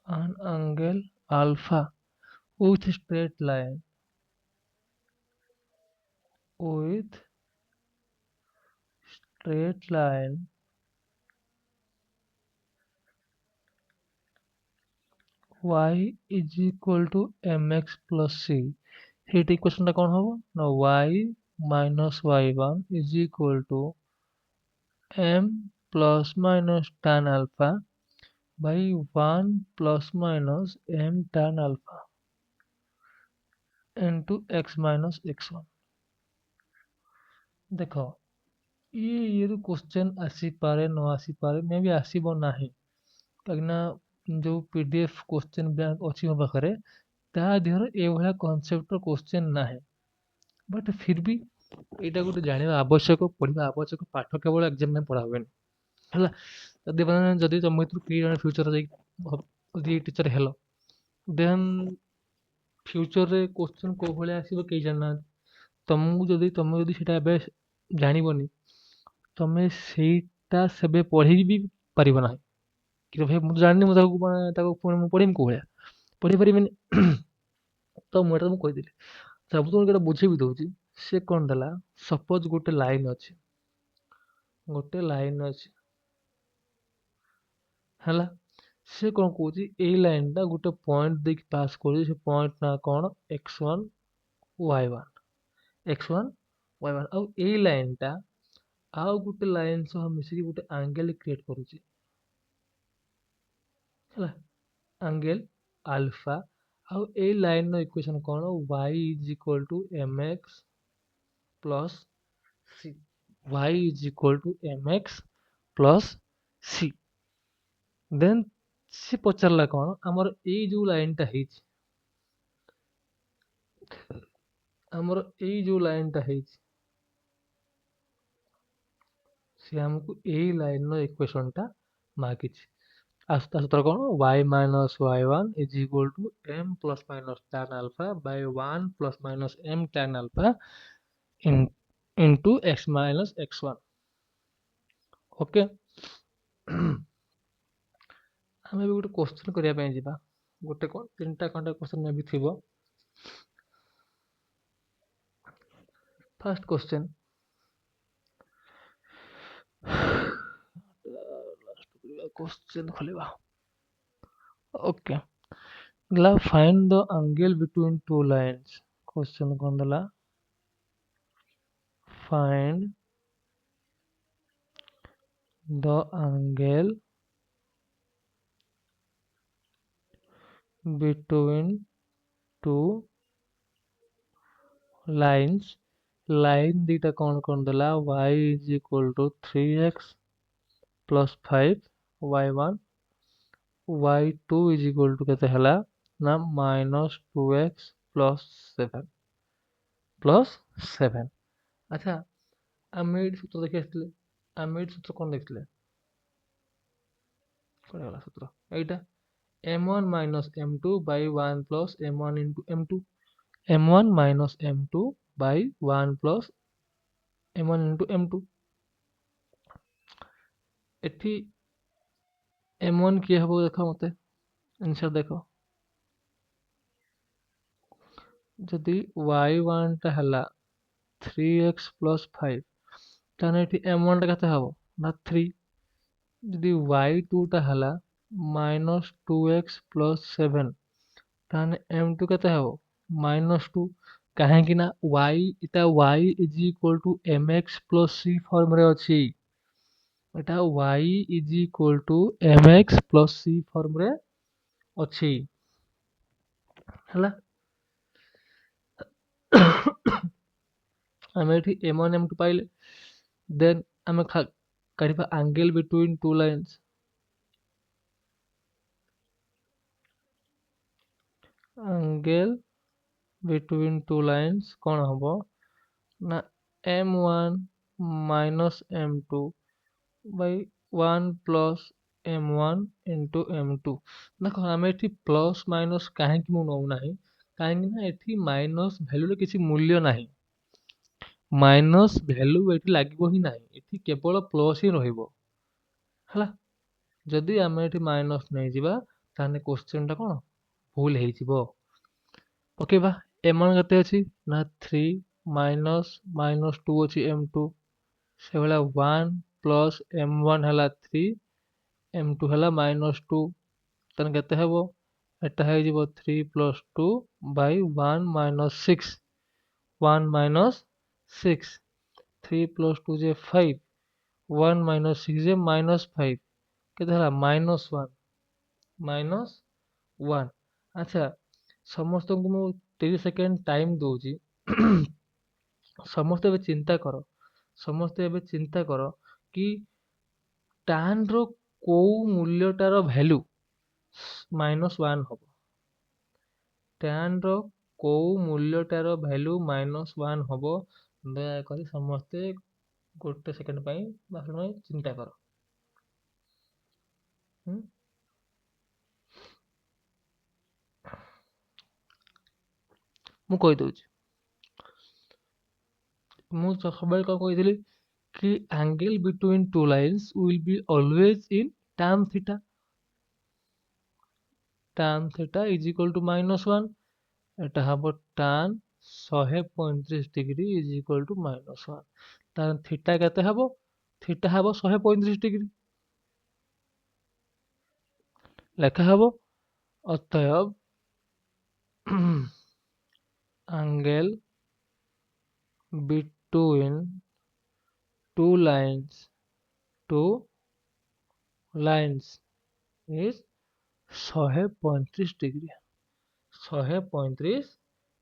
an angle alpha with straight line with straight line y is equal to mx plus c hate equation कौन हम ना y minus y1 is equal to m plus minus tan alpha by 1 plus minus m tan alpha into x minus x1 देखो ये question आसी पारे न आसी पारे मे भी आसीबो नाही काकना जो पीडीएफ क्वेश्चन बैंक अछि मो पाखरे ता देहर ए भला कांसेप्ट क्वेश्चन नाही बट फिर भी एटा गोटे जानिबा आवश्यक पढ़िबा आवश्यक पाठ केवल एग्जाम में पढ़ा हुए हला जदि माने जदि तुम इतु की जने फ्यूचर रे जदि टीचर हेलो देन फ्यूचर रे क्वेश्चन को भले आसीबो के जानना तुमको जदि तुम जदि सेटा बे जानिबोनी ତମେ ସେଇଟା ସେବେ ପଢ଼ି ବି ପାରିବ ନାହିଁ କି ଭାଇ ମୁଁ ଜାଣିନି ମୁଁ ତାକୁ ପୁଣି ମୁଁ ପଢ଼ିବି କୋଉ ଭଳିଆ ପଢ଼ି ପାରିବିନି। ତ ମୁଁ ଏଇଟା ମୁଁ କହିଦେଲି ସବୁ ତୁମକୁ ଏଇଟା ବୁଝେଇ ବି ଦଉଛି। ସେ କ'ଣ ଦେଲା ସପୋଜ ଗୋଟେ ଲାଇନ୍ ଅଛି ହେଲା। ସେ କ'ଣ କହୁଛି ଏଇ ଲାଇନଟା ଗୋଟେ ପଏଣ୍ଟ ଦେଇକି ପାସ୍ କରୁଛି। ସେ ପଏଣ୍ଟ ନା କ'ଣ x1 y1 ଆଉ ଏଇ ଲାଇନଟା ଆଉ ଗୋଟେ ଲାଇନ୍ ସହ ମିଶିକି ଗୋଟେ ଆଙ୍ଗେଲ କ୍ରିଏଟ୍ କରୁଛି ହେଲା, ଆଙ୍ଗେଲ ଆଲଫା। ଆଉ ଏଇ ଲାଇନର ଇକ୍ୱେସନ୍ କ'ଣ y is equal to mx plus C y is equal to mx plus C. Then ସେ ପଚାରିଲା କ'ଣ ଆମର ଏଇ ଯୋଉ ଲାଇନଟା ହେଇଛି ସେ ଆମକୁ ଏଇ ଲାଇନର ଇକ୍ୱେସନଟା ମାଗିଛି। ତା ସୂତ୍ର କ'ଣ y minus y1 is equal two m plus minus tan alpha Bai 1 plus minus m tan alpha into x minus x1। Okay, ଆମେ ବି ଗୋଟେ କ୍ୱେଶ୍ଚନ୍ କରିବା ପାଇଁ ଯିବା। ଗୋଟେ କ'ଣ 3ଟା ଖଣ୍ଡେ କ୍ୱେଶ୍ଚନ୍ ବି ଥିବ। ଫାର୍ଷ୍ଟ କ୍ୱେଶ୍ଚନ୍ ଖୋଲିବା। ଓକେ, ଦେଲା find the angle between two lines. Question କ'ଣ ଦେଲା find the angle between two lines। Line दीटा कौन देला y is equal to 3x plus 5 y1 y2 is equal to केते हला ना माइनस 2x प्लस 7। अच्छा आमे सूत्र देखि आसले, आमे सूत्र कौन देखले गला सूत्र एटा m1 minus m2 by 1 plus m1 into m2 m1 minus m2 by 1 plus m1 into m2। एठी m1 किए हबो देखो मते आंसर देखो जदि y1 टा हला 3x plus 5 ताने एठी m1 टा कते हबो ना 3। जदि y2 टा हला minus 2x plus 7 ताने m2 कते हबो -2। कहीं कि ना y इटा y is equal to mx plus c form रे अछि। इटा y is equal to mx plus c form रे अछि हला। आमे एठी m1 m2 पाइले। देन आमे काढिबा angle between two lines. Angle between two lines कौन हबो ना m1 minus m2 by 1 plus m1 into m2। देखो आमे एठी प्लस माइनस काहे कि मु नौ नाही काहे कि ना एठी माइनस वैल्यू रे किछि मूल्य नाही। माइनस वैल्यू एठी लागिबो ही नाही, एठी केवल प्लस ही रहिबो हला। जदि आमे एठी माइनस नै जिबा ताने क्वेश्चन टा कोन भूल हेइ जिवो। पकेबा m1 कते अछि ना 3 माइनस माइनस 2 अछि m2 से वाला 1 प्लस m1 हला 3 m2 हला -2 तन कते हेबो एटा हे जिवो 3 प्लस 2 बाय 1 माइनस 6 3 प्लस 2 जे 5 1 माइनस 6 जे -5 केते हला -1। अच्छा समस्त को मु 30 सेकंड टाइम दोजी समस्त एबे चिंता करो कि tan रो को मूल्यटार वैल्यू -1 हबो। tan रो को मूल्यटार वैल्यू -1 हबो। दया करी समस्ते गोटे सेकंड पई चिंता करो। मु कहि दउची मु सबले को कहितली कि angle between two lines will be always in tan theta. tan theta is equal to -1 এটা হব tan 135 degree is equal to -1 তার থিটা কেতে হব থিটা হব 135 ডিগ্রি লেখা হব অতএব angle between two lines is 135 degree 135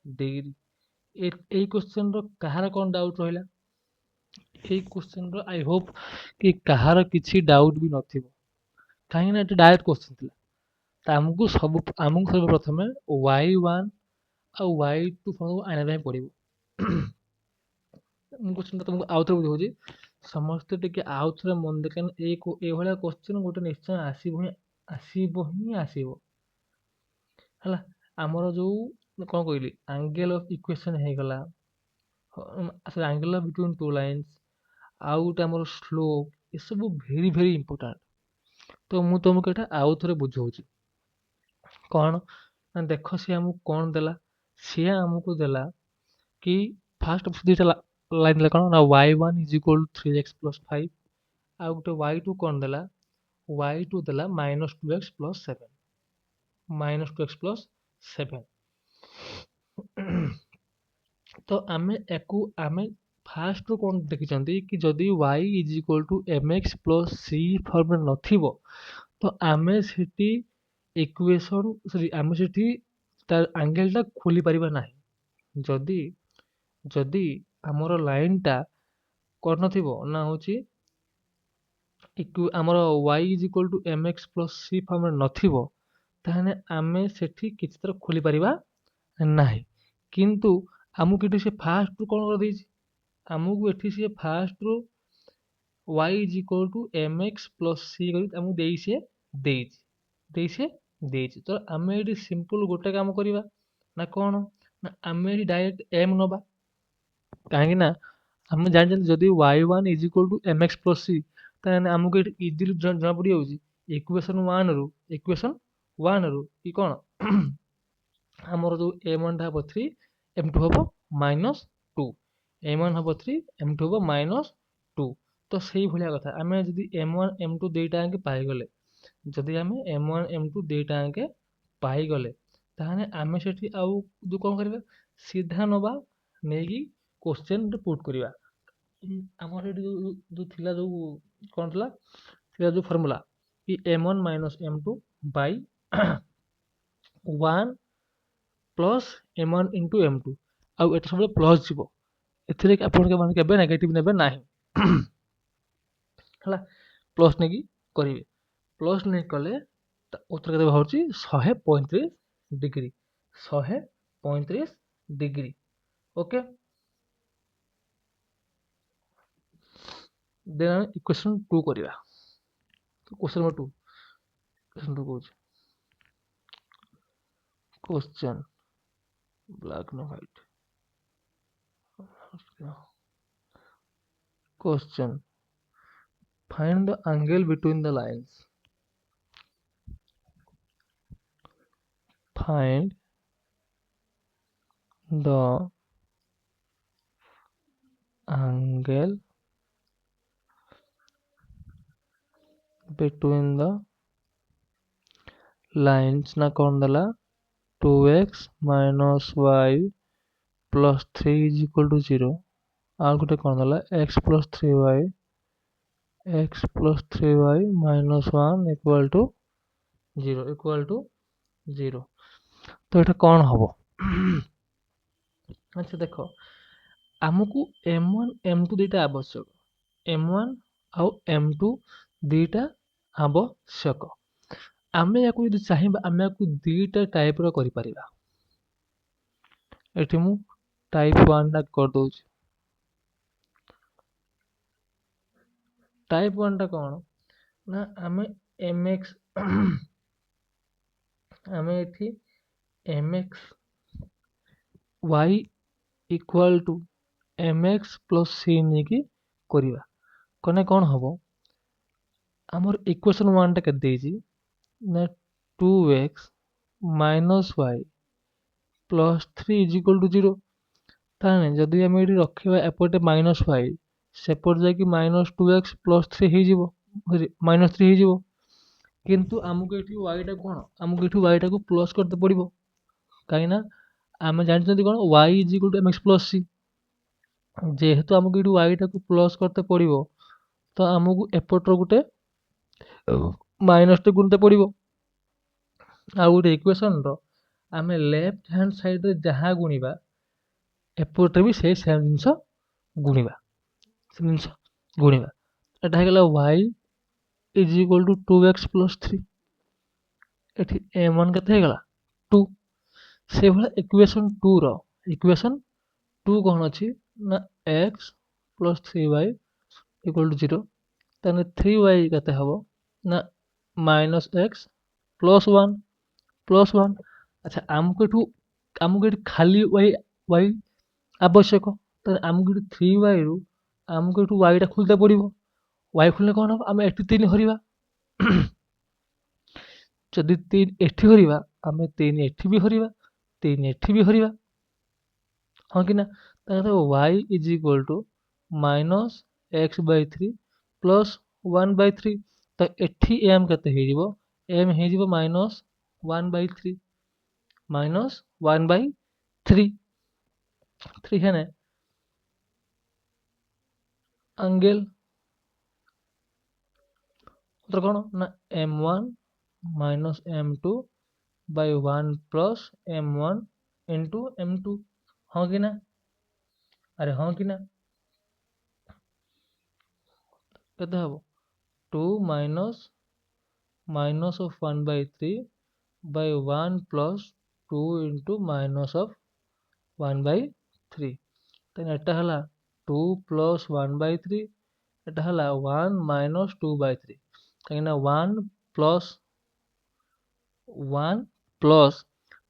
degree. এই क्वेश्चन रो कहार कौन डाउट रहिला এই क्वेश्चन रो आई होप कि कहार किछि डाउट भी नथिबो काहे ना एटा डायरेक्ट क्वेश्चन थिला त हमकु सब प्रथमे y1 ଆଉ y2 फंक्शन आने ପାଇଁ पड़िबो ମୁଁ क्वेश्चन तुमको आउ थरे बुझौची ସମସ୍ତେ ଟିକେ आउ थरे मन देकन ए भलिया क्वेश्चन गोटे निश्चय आसीबो हला हमर जो कोन कहली एंगल ऑफ इक्वेशन हे गला एंगल बिटवीन टू लाइन्स आउ गोटे हमर स्लोप ये सब वेरी वेरी इंपोर्टेंट तो मु तुमको एटा आउ थरे बुझौची कौन ना देखो सी हमको कौन देला सी हमको देला कि फास्ट दुईटा लाइन देला कौन ना y1 is equal to 3x plus 5 आ गोटे y2 कौन देला y2 देला -2x प्लस 7 -2x प्लस 7 तो आमे फास्ट रो कौन देखिचंती कि जदि y is equal to mx plus c form रे नथिबो तो आमे सेठी इक्वेशन सॉरी आमे सेठी तार एंगल टा खोली परिबा नाही जदि जदि हमर लाइन टा कोन नथिबो ना होची हमर y is equal to mx plus c form रे नथिबो ताहने आमे सेठी किछि तरह खोली परिबा नाही किंतु हमकु एठी से फास्ट रू कोन कर देछि हमकु एठी से फास्ट रू y is equal to mx plus c करी हमकु देछि तो आमे एठी सिंपल गोटे काम करिबा ना कोन ना आमे एठी डायरेक्ट m नबा काहे ना हम जान जदि y1 is equal to mx plus c ताने हमकु एठी इजीली जाना पड़ी जाउची इक्वेशन 1 रू कि कोन हमर जो m1 हबो 3 m2 हबो -2 m1 हबो 3 m2 हबो -2 तो सेही भलिया कथा आमे जदि m1 m2 दुईटा आके पाई गले जदि आमे m1 m2 दुईटा आके पाई गले ताहाने आमे सेठी आउ जो कोन करबा सीधा नबा नेकी क्वेश्चन पुट करिबा हमर सेठी जो थिला जो कोन थिला जो फार्मूला कि m1 m2 bye 1 plus m1 into m2 आउ एटा सब प्लस जीवो एथिरे आपण के माने केबे नेगेटिव नेबे नाही हला प्लस नेकी करिवे प्लस ने कले उत्तर केते होची 135 degree 135 degree okay then equation 2 करिवा क्वेश्चन नंबर 2 क्वेश्चन 2 कोच question black no white question find the angle between the lines find the angle between the lines ना कौन दला 2x minus y plus 3 is equal to 0 आउ गोटे कौन दला x plus 3y minus 1 equal to 0 तो এটা कौन हबो अच्छा देखो हमकु m1 m2 दुईटा आवश्यक m1 आउ m2 दुईटा आवश्यक आमे याकु यदि चाहिबा आमे याकु दुईटा टाइप रो करि परिबा एठी मु टाइप 1 टा कर दोछ टाइप 1 टा कोन ना आमे mx आमे एठी mx y equal to mx plus c नेकी करिवा कने कौन हम आमर इक्वेशन 1 टा केते देइछि ना 2x minus y plus 3 is equal to 0 ताने जदि आम ये रखा एपटे माइनस वाई सेपट जाकि माइनस 2x प्लस 3 हो माइनस 3 हो किंतु आमको ये वाई टा कौन आमको ये वाई टा को प्लस करते पड़ो कहीं आम जानते कौन Y is equal to M X plus C जेहेतु आमको ये वाई टा को प्लस करते पड़ो तो आमको एपटर गोटे माइनस टे गुणते पड़ो आ गोटे इक्वेशन आम लेफ्ट हैंड साइड रे जहाँ गुणिबा एपटे भी से सेम जिनस गुणिबा जिनस गुणिबा एटा हेगला y is equal to 2x plus 3 एठी m1 केते हेगला 2 से भला इक्वेशन 2 रो इक्वेशन 2 कोन अछि ना x plus 3y equal to 0 तने 3y केते हबो ना माइनस x प्लस 1 अच्छा आमको एठू खाली y आवश्यक तो आमको 3y रु आमको एठू y टा खुलते पड़ो y खुलने कौन हम आम एठी 3 हरिबा जदि 3 एठी हरिबा आम 3 एठी भी हरिबा 3 एठी भी हरिबा हाँ कि ना y is equal to minus x by 3 plus 1/3 तो एठी m केते हे जिवो m हे जिवो माइनस 1/3 माइनस 1/3 3 है ना एंगल तो कौन ना m1 minus m2 bye 1 plus m1 into m2 हाँ कि ना अरे हाँ कि ना केते हबो 2 minus minus of 1/3 by 1 plus 2 into minus of 1/3 तेन एटा हला 2 प्लस 1/3 एटा हला 1 माइनस 2/3 कहीं 1 प्लस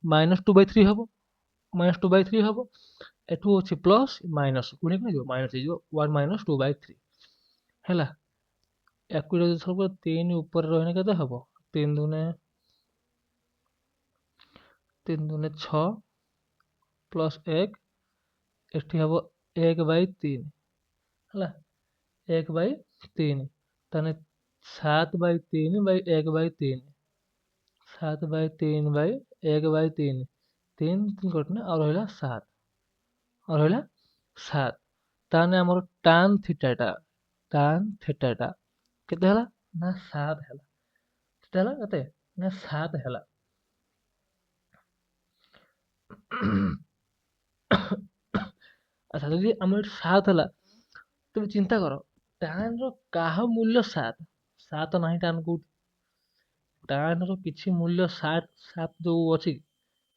माइनस 2/3 हम माइनस 2/3 हम एठू अच्छे प्लस माइनस गुणे कौन माइनस हो 1 माइनस 2/3 है याकू सब 3 ऊपर रहने के हम 3 दूने 6 प्लस 1 एठी हम 1/3 है 1/3 ताने 7/3 बाय 1/3 7/3 बाय 1/3 3 3 कटने और रहा 7 और रहा 7 ताने हमर tan थीटा केते हला ना 7 हला केते हला केते ना 7 हला अच्छा जदि हमर 7 हला तुम चिंता करो tan रो काह मूल्य 7 7 नाही tan को tan रो किछि मूल्य 7 जो अछि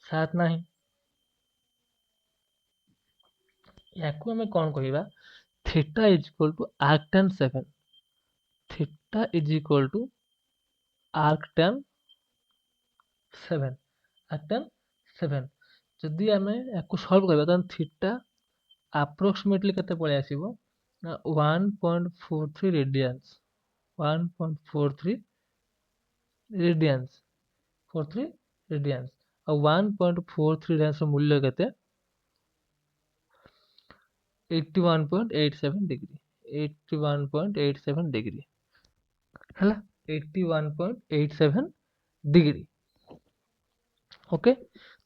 7 नाही याकू हमें कौन कहिबा theta is equal to arc tan 7 theta is equal to arc tan 7 arc tan 7 जदि आमे याकू सॉल्व करबा त थीटा अप्रोक्सीमेटली केते पळे आसीबो ना 1.43 रेडियंस 1.43 रेडियंस 43 रेडियंस और 1.43 रेडियंस मूल्य केते 81.87 डिग्री 81.87 डिग्री हला 81.87 डिग्री ओके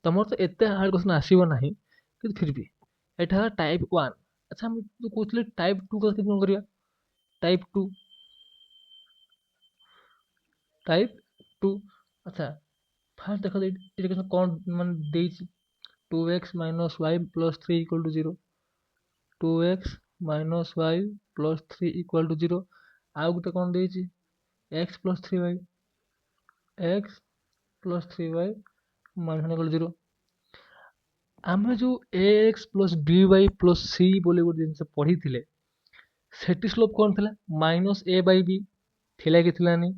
तमर तो एते हार्ड क्वेश्चन आसीबो नाही कि फिर भी एटा टाइप 1 अच्छा हम तो कहतले टाइप 2 का केन करिया टाइप 2 अच्छा फास्ट देखो इक्वेशन कौन मन देछि 2x minus y plus 3 equal to 0 2x minus y plus 3 equal to 0 आ गुटे कौन देछि x plus 3y x plus 3y minus equal to 0 आमे जो ax plus by plus c बोले गोटे जिनस पढ़ी थिले सेटी स्लोप कौन थिला माइनस a बाय b थिला कि थिलानी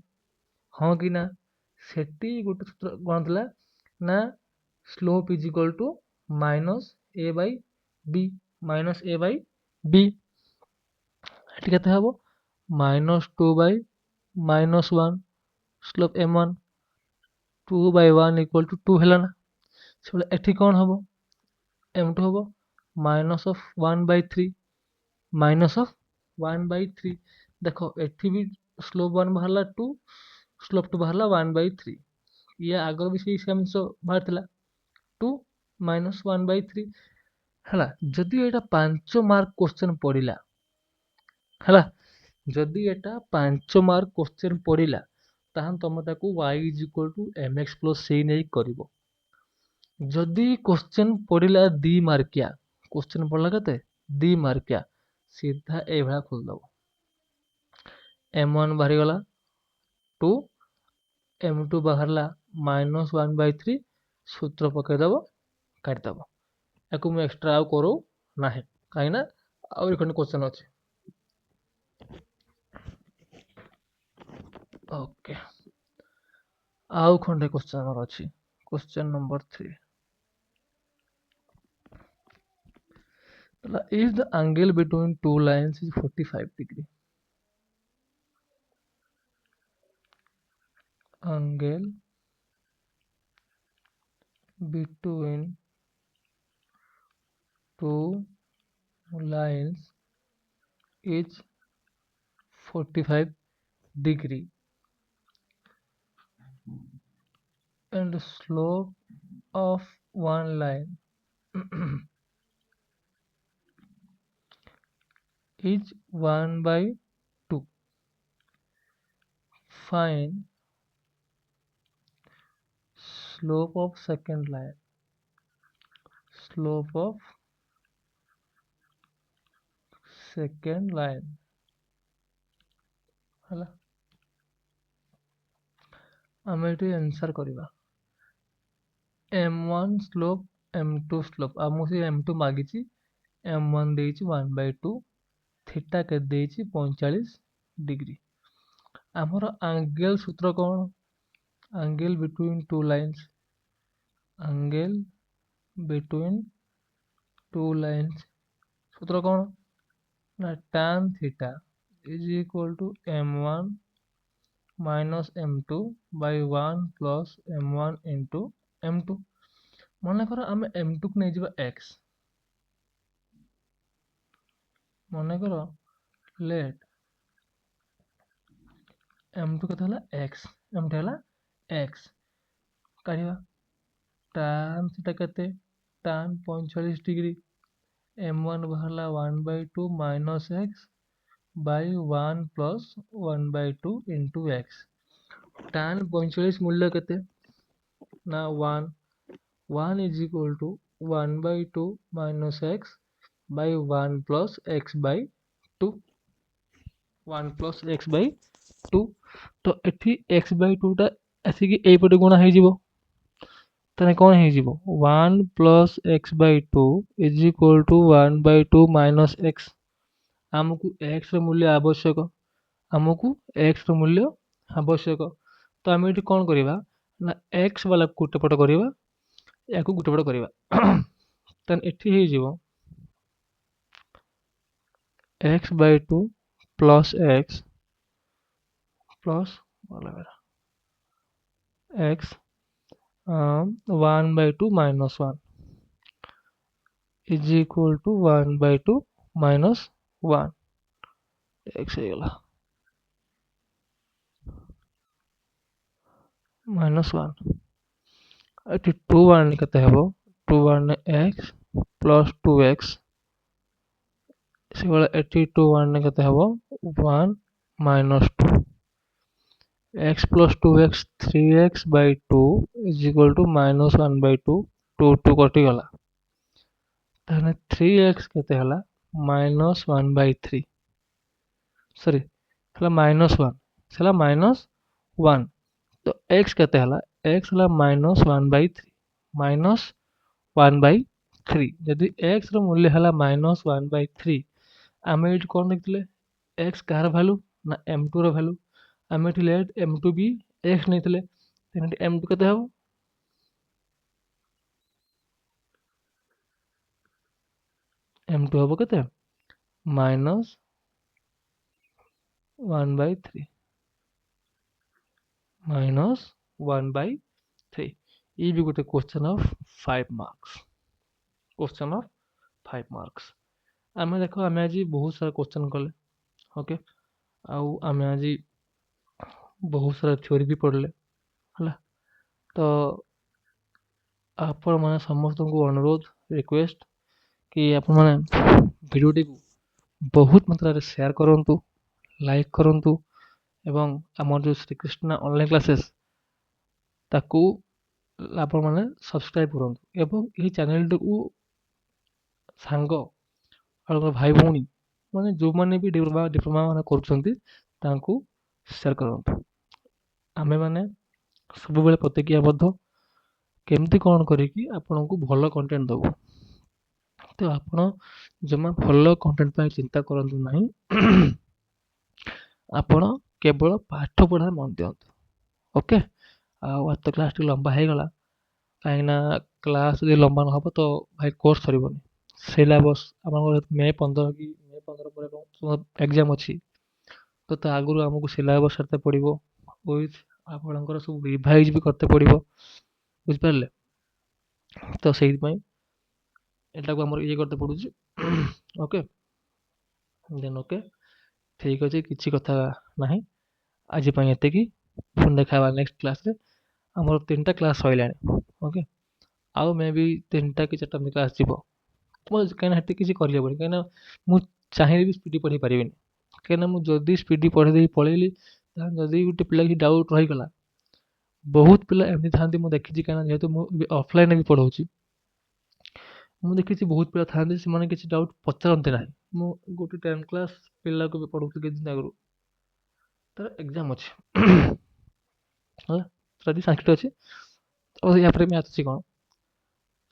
हाँ कि ना सेटी गोटे सूत्र कौन थिला ना slope is equal to minus a by b minus a by b एठी केते हबो -2 by -1 slope m1 2/1 equal to 2 है ना से एठी कौन हम m2 हम -1/3 -1/3 देख एठी भी स्लोप 1 बाहर 2 स्लोप 2 बाहर 1/3 या आगर भी सही सेम बाहर 2 -1/3 है जदि एटा 5 मार्क क्वेश्चन पड़िला है जदि एटा 5 मार्क क्वेश्चन पड़िला ताहन तुम ताकू y = mx + c नै करिवो जदि क्वेश्चन पड़िला 2 मार्किया क्वेश्चन पड़ला केते 2 मार्किया सीधा ए भला खोल दबो m1 बाहरी गला 2 m2 बाहरला -1/3 सूत्र पके दबो काट दबो याकू मैं एक्स्ट्रा आउ करो नाही काहे ना और खंड क्वेश्चन अछि ओके आउ खंडे क्वेश्चन हमर अछि question number 3 if the angle between two lines is 45 degree angle between two lines is 45 degree and the slope of one line is 1/2 find slope of second line slope of second line हला आमे eighty answer करिबा m1 slope m2 slope आमु से m2 मागिची m1 देइची 1/2 theta के देइची 45 degree आमर angle सूत्र कोन angle between two lines angle between two lines सूत्र कोन ना tan theta is equal to m1 minus m2 by 1 plus m1 into m2 मन कर आम m2 को नहीं जीवा x मन कर लेट m2 कथा हला x m2 हला x काढिबा tan थीटा केते tan 45 degree m1 बाहरला 1/2 minus x by 1 plus 1/2 into x tan 45 मूल्य केते ना 1 is equal to 1/2 minus x by 1 plus x by 2 1 plus x by 2 तो एठी x by 2 टा ऐसे कि ए पटे गुणा हे जीवो तने कोन हे जीवो 1 plus x by 2 is equal to 1/2 minus x हमकु x ର मूल्य आवश्यक हमकु x ର मूल्य आवश्यक तो हम एठी कोन करिबा ना x वाला गुटे पट करिबा याकू गुटे पट करिबा तन एठी हे जीवो x by 2 plus x plus x 1/2 minus 1 is equal to 1/2 minus 1 x ହେଇଗଲା minus 1 एठी 2 1 केते हेबो 2 1 x plus 2x सेबला एठी 2 1 केते हेबो 1 minus 2 x plus 2x 3x by 2 is equal to minus 1/2 2 2 कटि गला ताने 3x केते हला minus 1/3 सॉरी हला minus 1 सेला minus 1 तो x केते हला x हला minus 1/3 minus 1/3 यदि x रो मूल्य हला minus 1/3 आमे एठी कोन देखथिले x कार वैल्यू ना m2 रो वैल्यू आमे एठी लेट m2 भी x नैथिले तेने m2 केते हबो m2 हबो केते minus 1/3 minus 1/3 ये भी गोटे question of 5 marks question of 5 marks आमे देखो आमे आज बहुत सारा क्वेश्चन कले ओके आउ आमे आज बहुत सारा थ्योरी भी पढ़ले हला तो आपण माने समस्त को अनुरोध रिक्वेस्ट कि आपण माने वीडियो टी बहुत मात्रा रे शेयर करंतु लाइक करंतु एवं हमर जो श्रीकृष्ण ऑनलाइन क्लासेस ताकू आपण माने सब्सक्राइब करंतु एवं एही चैनल को सांग और भाई भौणी माने जो माने भी डिप्लोमा माने करूछंती तांकू शेयर करंतु आमे माने सब बेले प्रतिज्ञाबद्ध केमती कौन करिकी आपनको भलो कंटेंट दबो तो आपण जमा भलो कंटेंट ପାଇଁ चिंता करंतु नाही आपण केवल पाठ पढ़ा मन दियंतु ओके आज तो क्लास टी लंबा है गला काइना क्लास जे लंबा न हबो तो भाई कोर्स सरिबोनी सिलेबस आपन मे 15 की मे 15 पर एग्जाम अछि तो ता आगुरु हमकु सिलेबस करते पड़िबो विथ आपनकर सब रिवाइज भी करते पड़िबो बुझ पारले तो सेहि पई एटा को हमर ये करते पड़ुची ओके देन ओके ठीक अछि किछि कथा नाही आज पई एते की पुन देखाबा नेक्स्ट क्लास रे हमर तीनटा क्लास होइलानी ओके आउ मे भी तीनटा कि चारटा क्लास जीवो मो कहना हेते किछि करिया पड़ी कहना मु चाहे भी स्पीड पढ़ी परिबिनी कहना मु जदी स्पीड पढ़ी दे पळेली ता जदी गुटे पिला कि डाउट रहि गला बहुत पिला एमि थांती मु देखिछि कहना जेहेतु मु ऑफलाइन भी पढौछि मु देखिछि बहुत पिला थांती से माने किछि डाउट पचारंते नाही मु गुटे 10 क्लास पिला को भी पढौछि कि दिन आगु तर एग्जाम अछि होला जदी संस्कृत अछि और या पर मैथ अछि कोन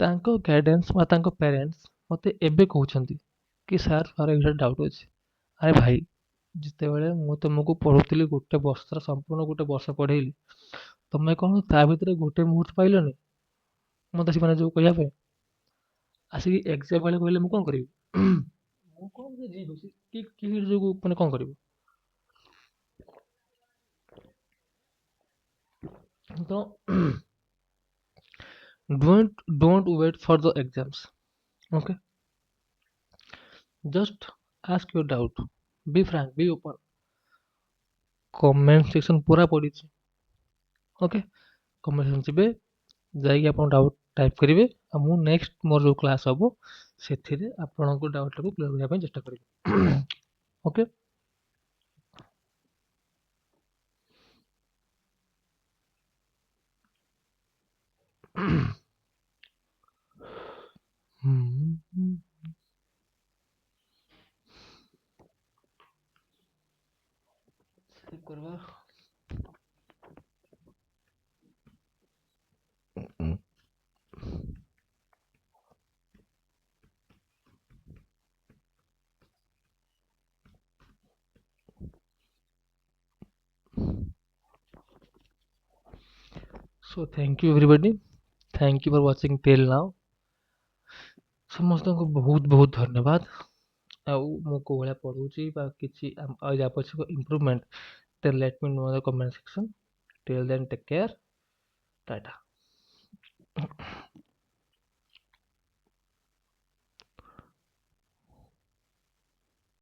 तांको गाइडेंस मा तांको पेरेंट्स मते एबे कहउछंती कि सर फार एटा डाउट अछि अरे भाई जिते बेले मु तुमको पढौतिली गुटे वर्ष संपूर्ण गुटे वर्ष पढेइली तमे कोन ता भितरे गुटे मुहूर्त पाइलनी मते सिमाने जो कहिया पे आसी एग्जाम बेले कहले मु कोन करिवि मु कोन जे जी होसी कि जो माने कोन करिवि तो don't wait for the exams okay just ask your doubt be frank be open comment section पूरा पड़ी ओके कमेंट सेक्शन जिबे जाइए आप डाउट टाइप करेंगे और मु नेक्स्ट मोर जो क्लास हम से आपण डाउट को क्लियर करने चेष्टा करेंगे ओके करवा so thank you everybody thank you for watching till now समस्त को बहुत बहुत धन्यवाद आउ मु को भला पढौची बा किछि आज आवश्यक improvement then let me know in the comment section till then take care tata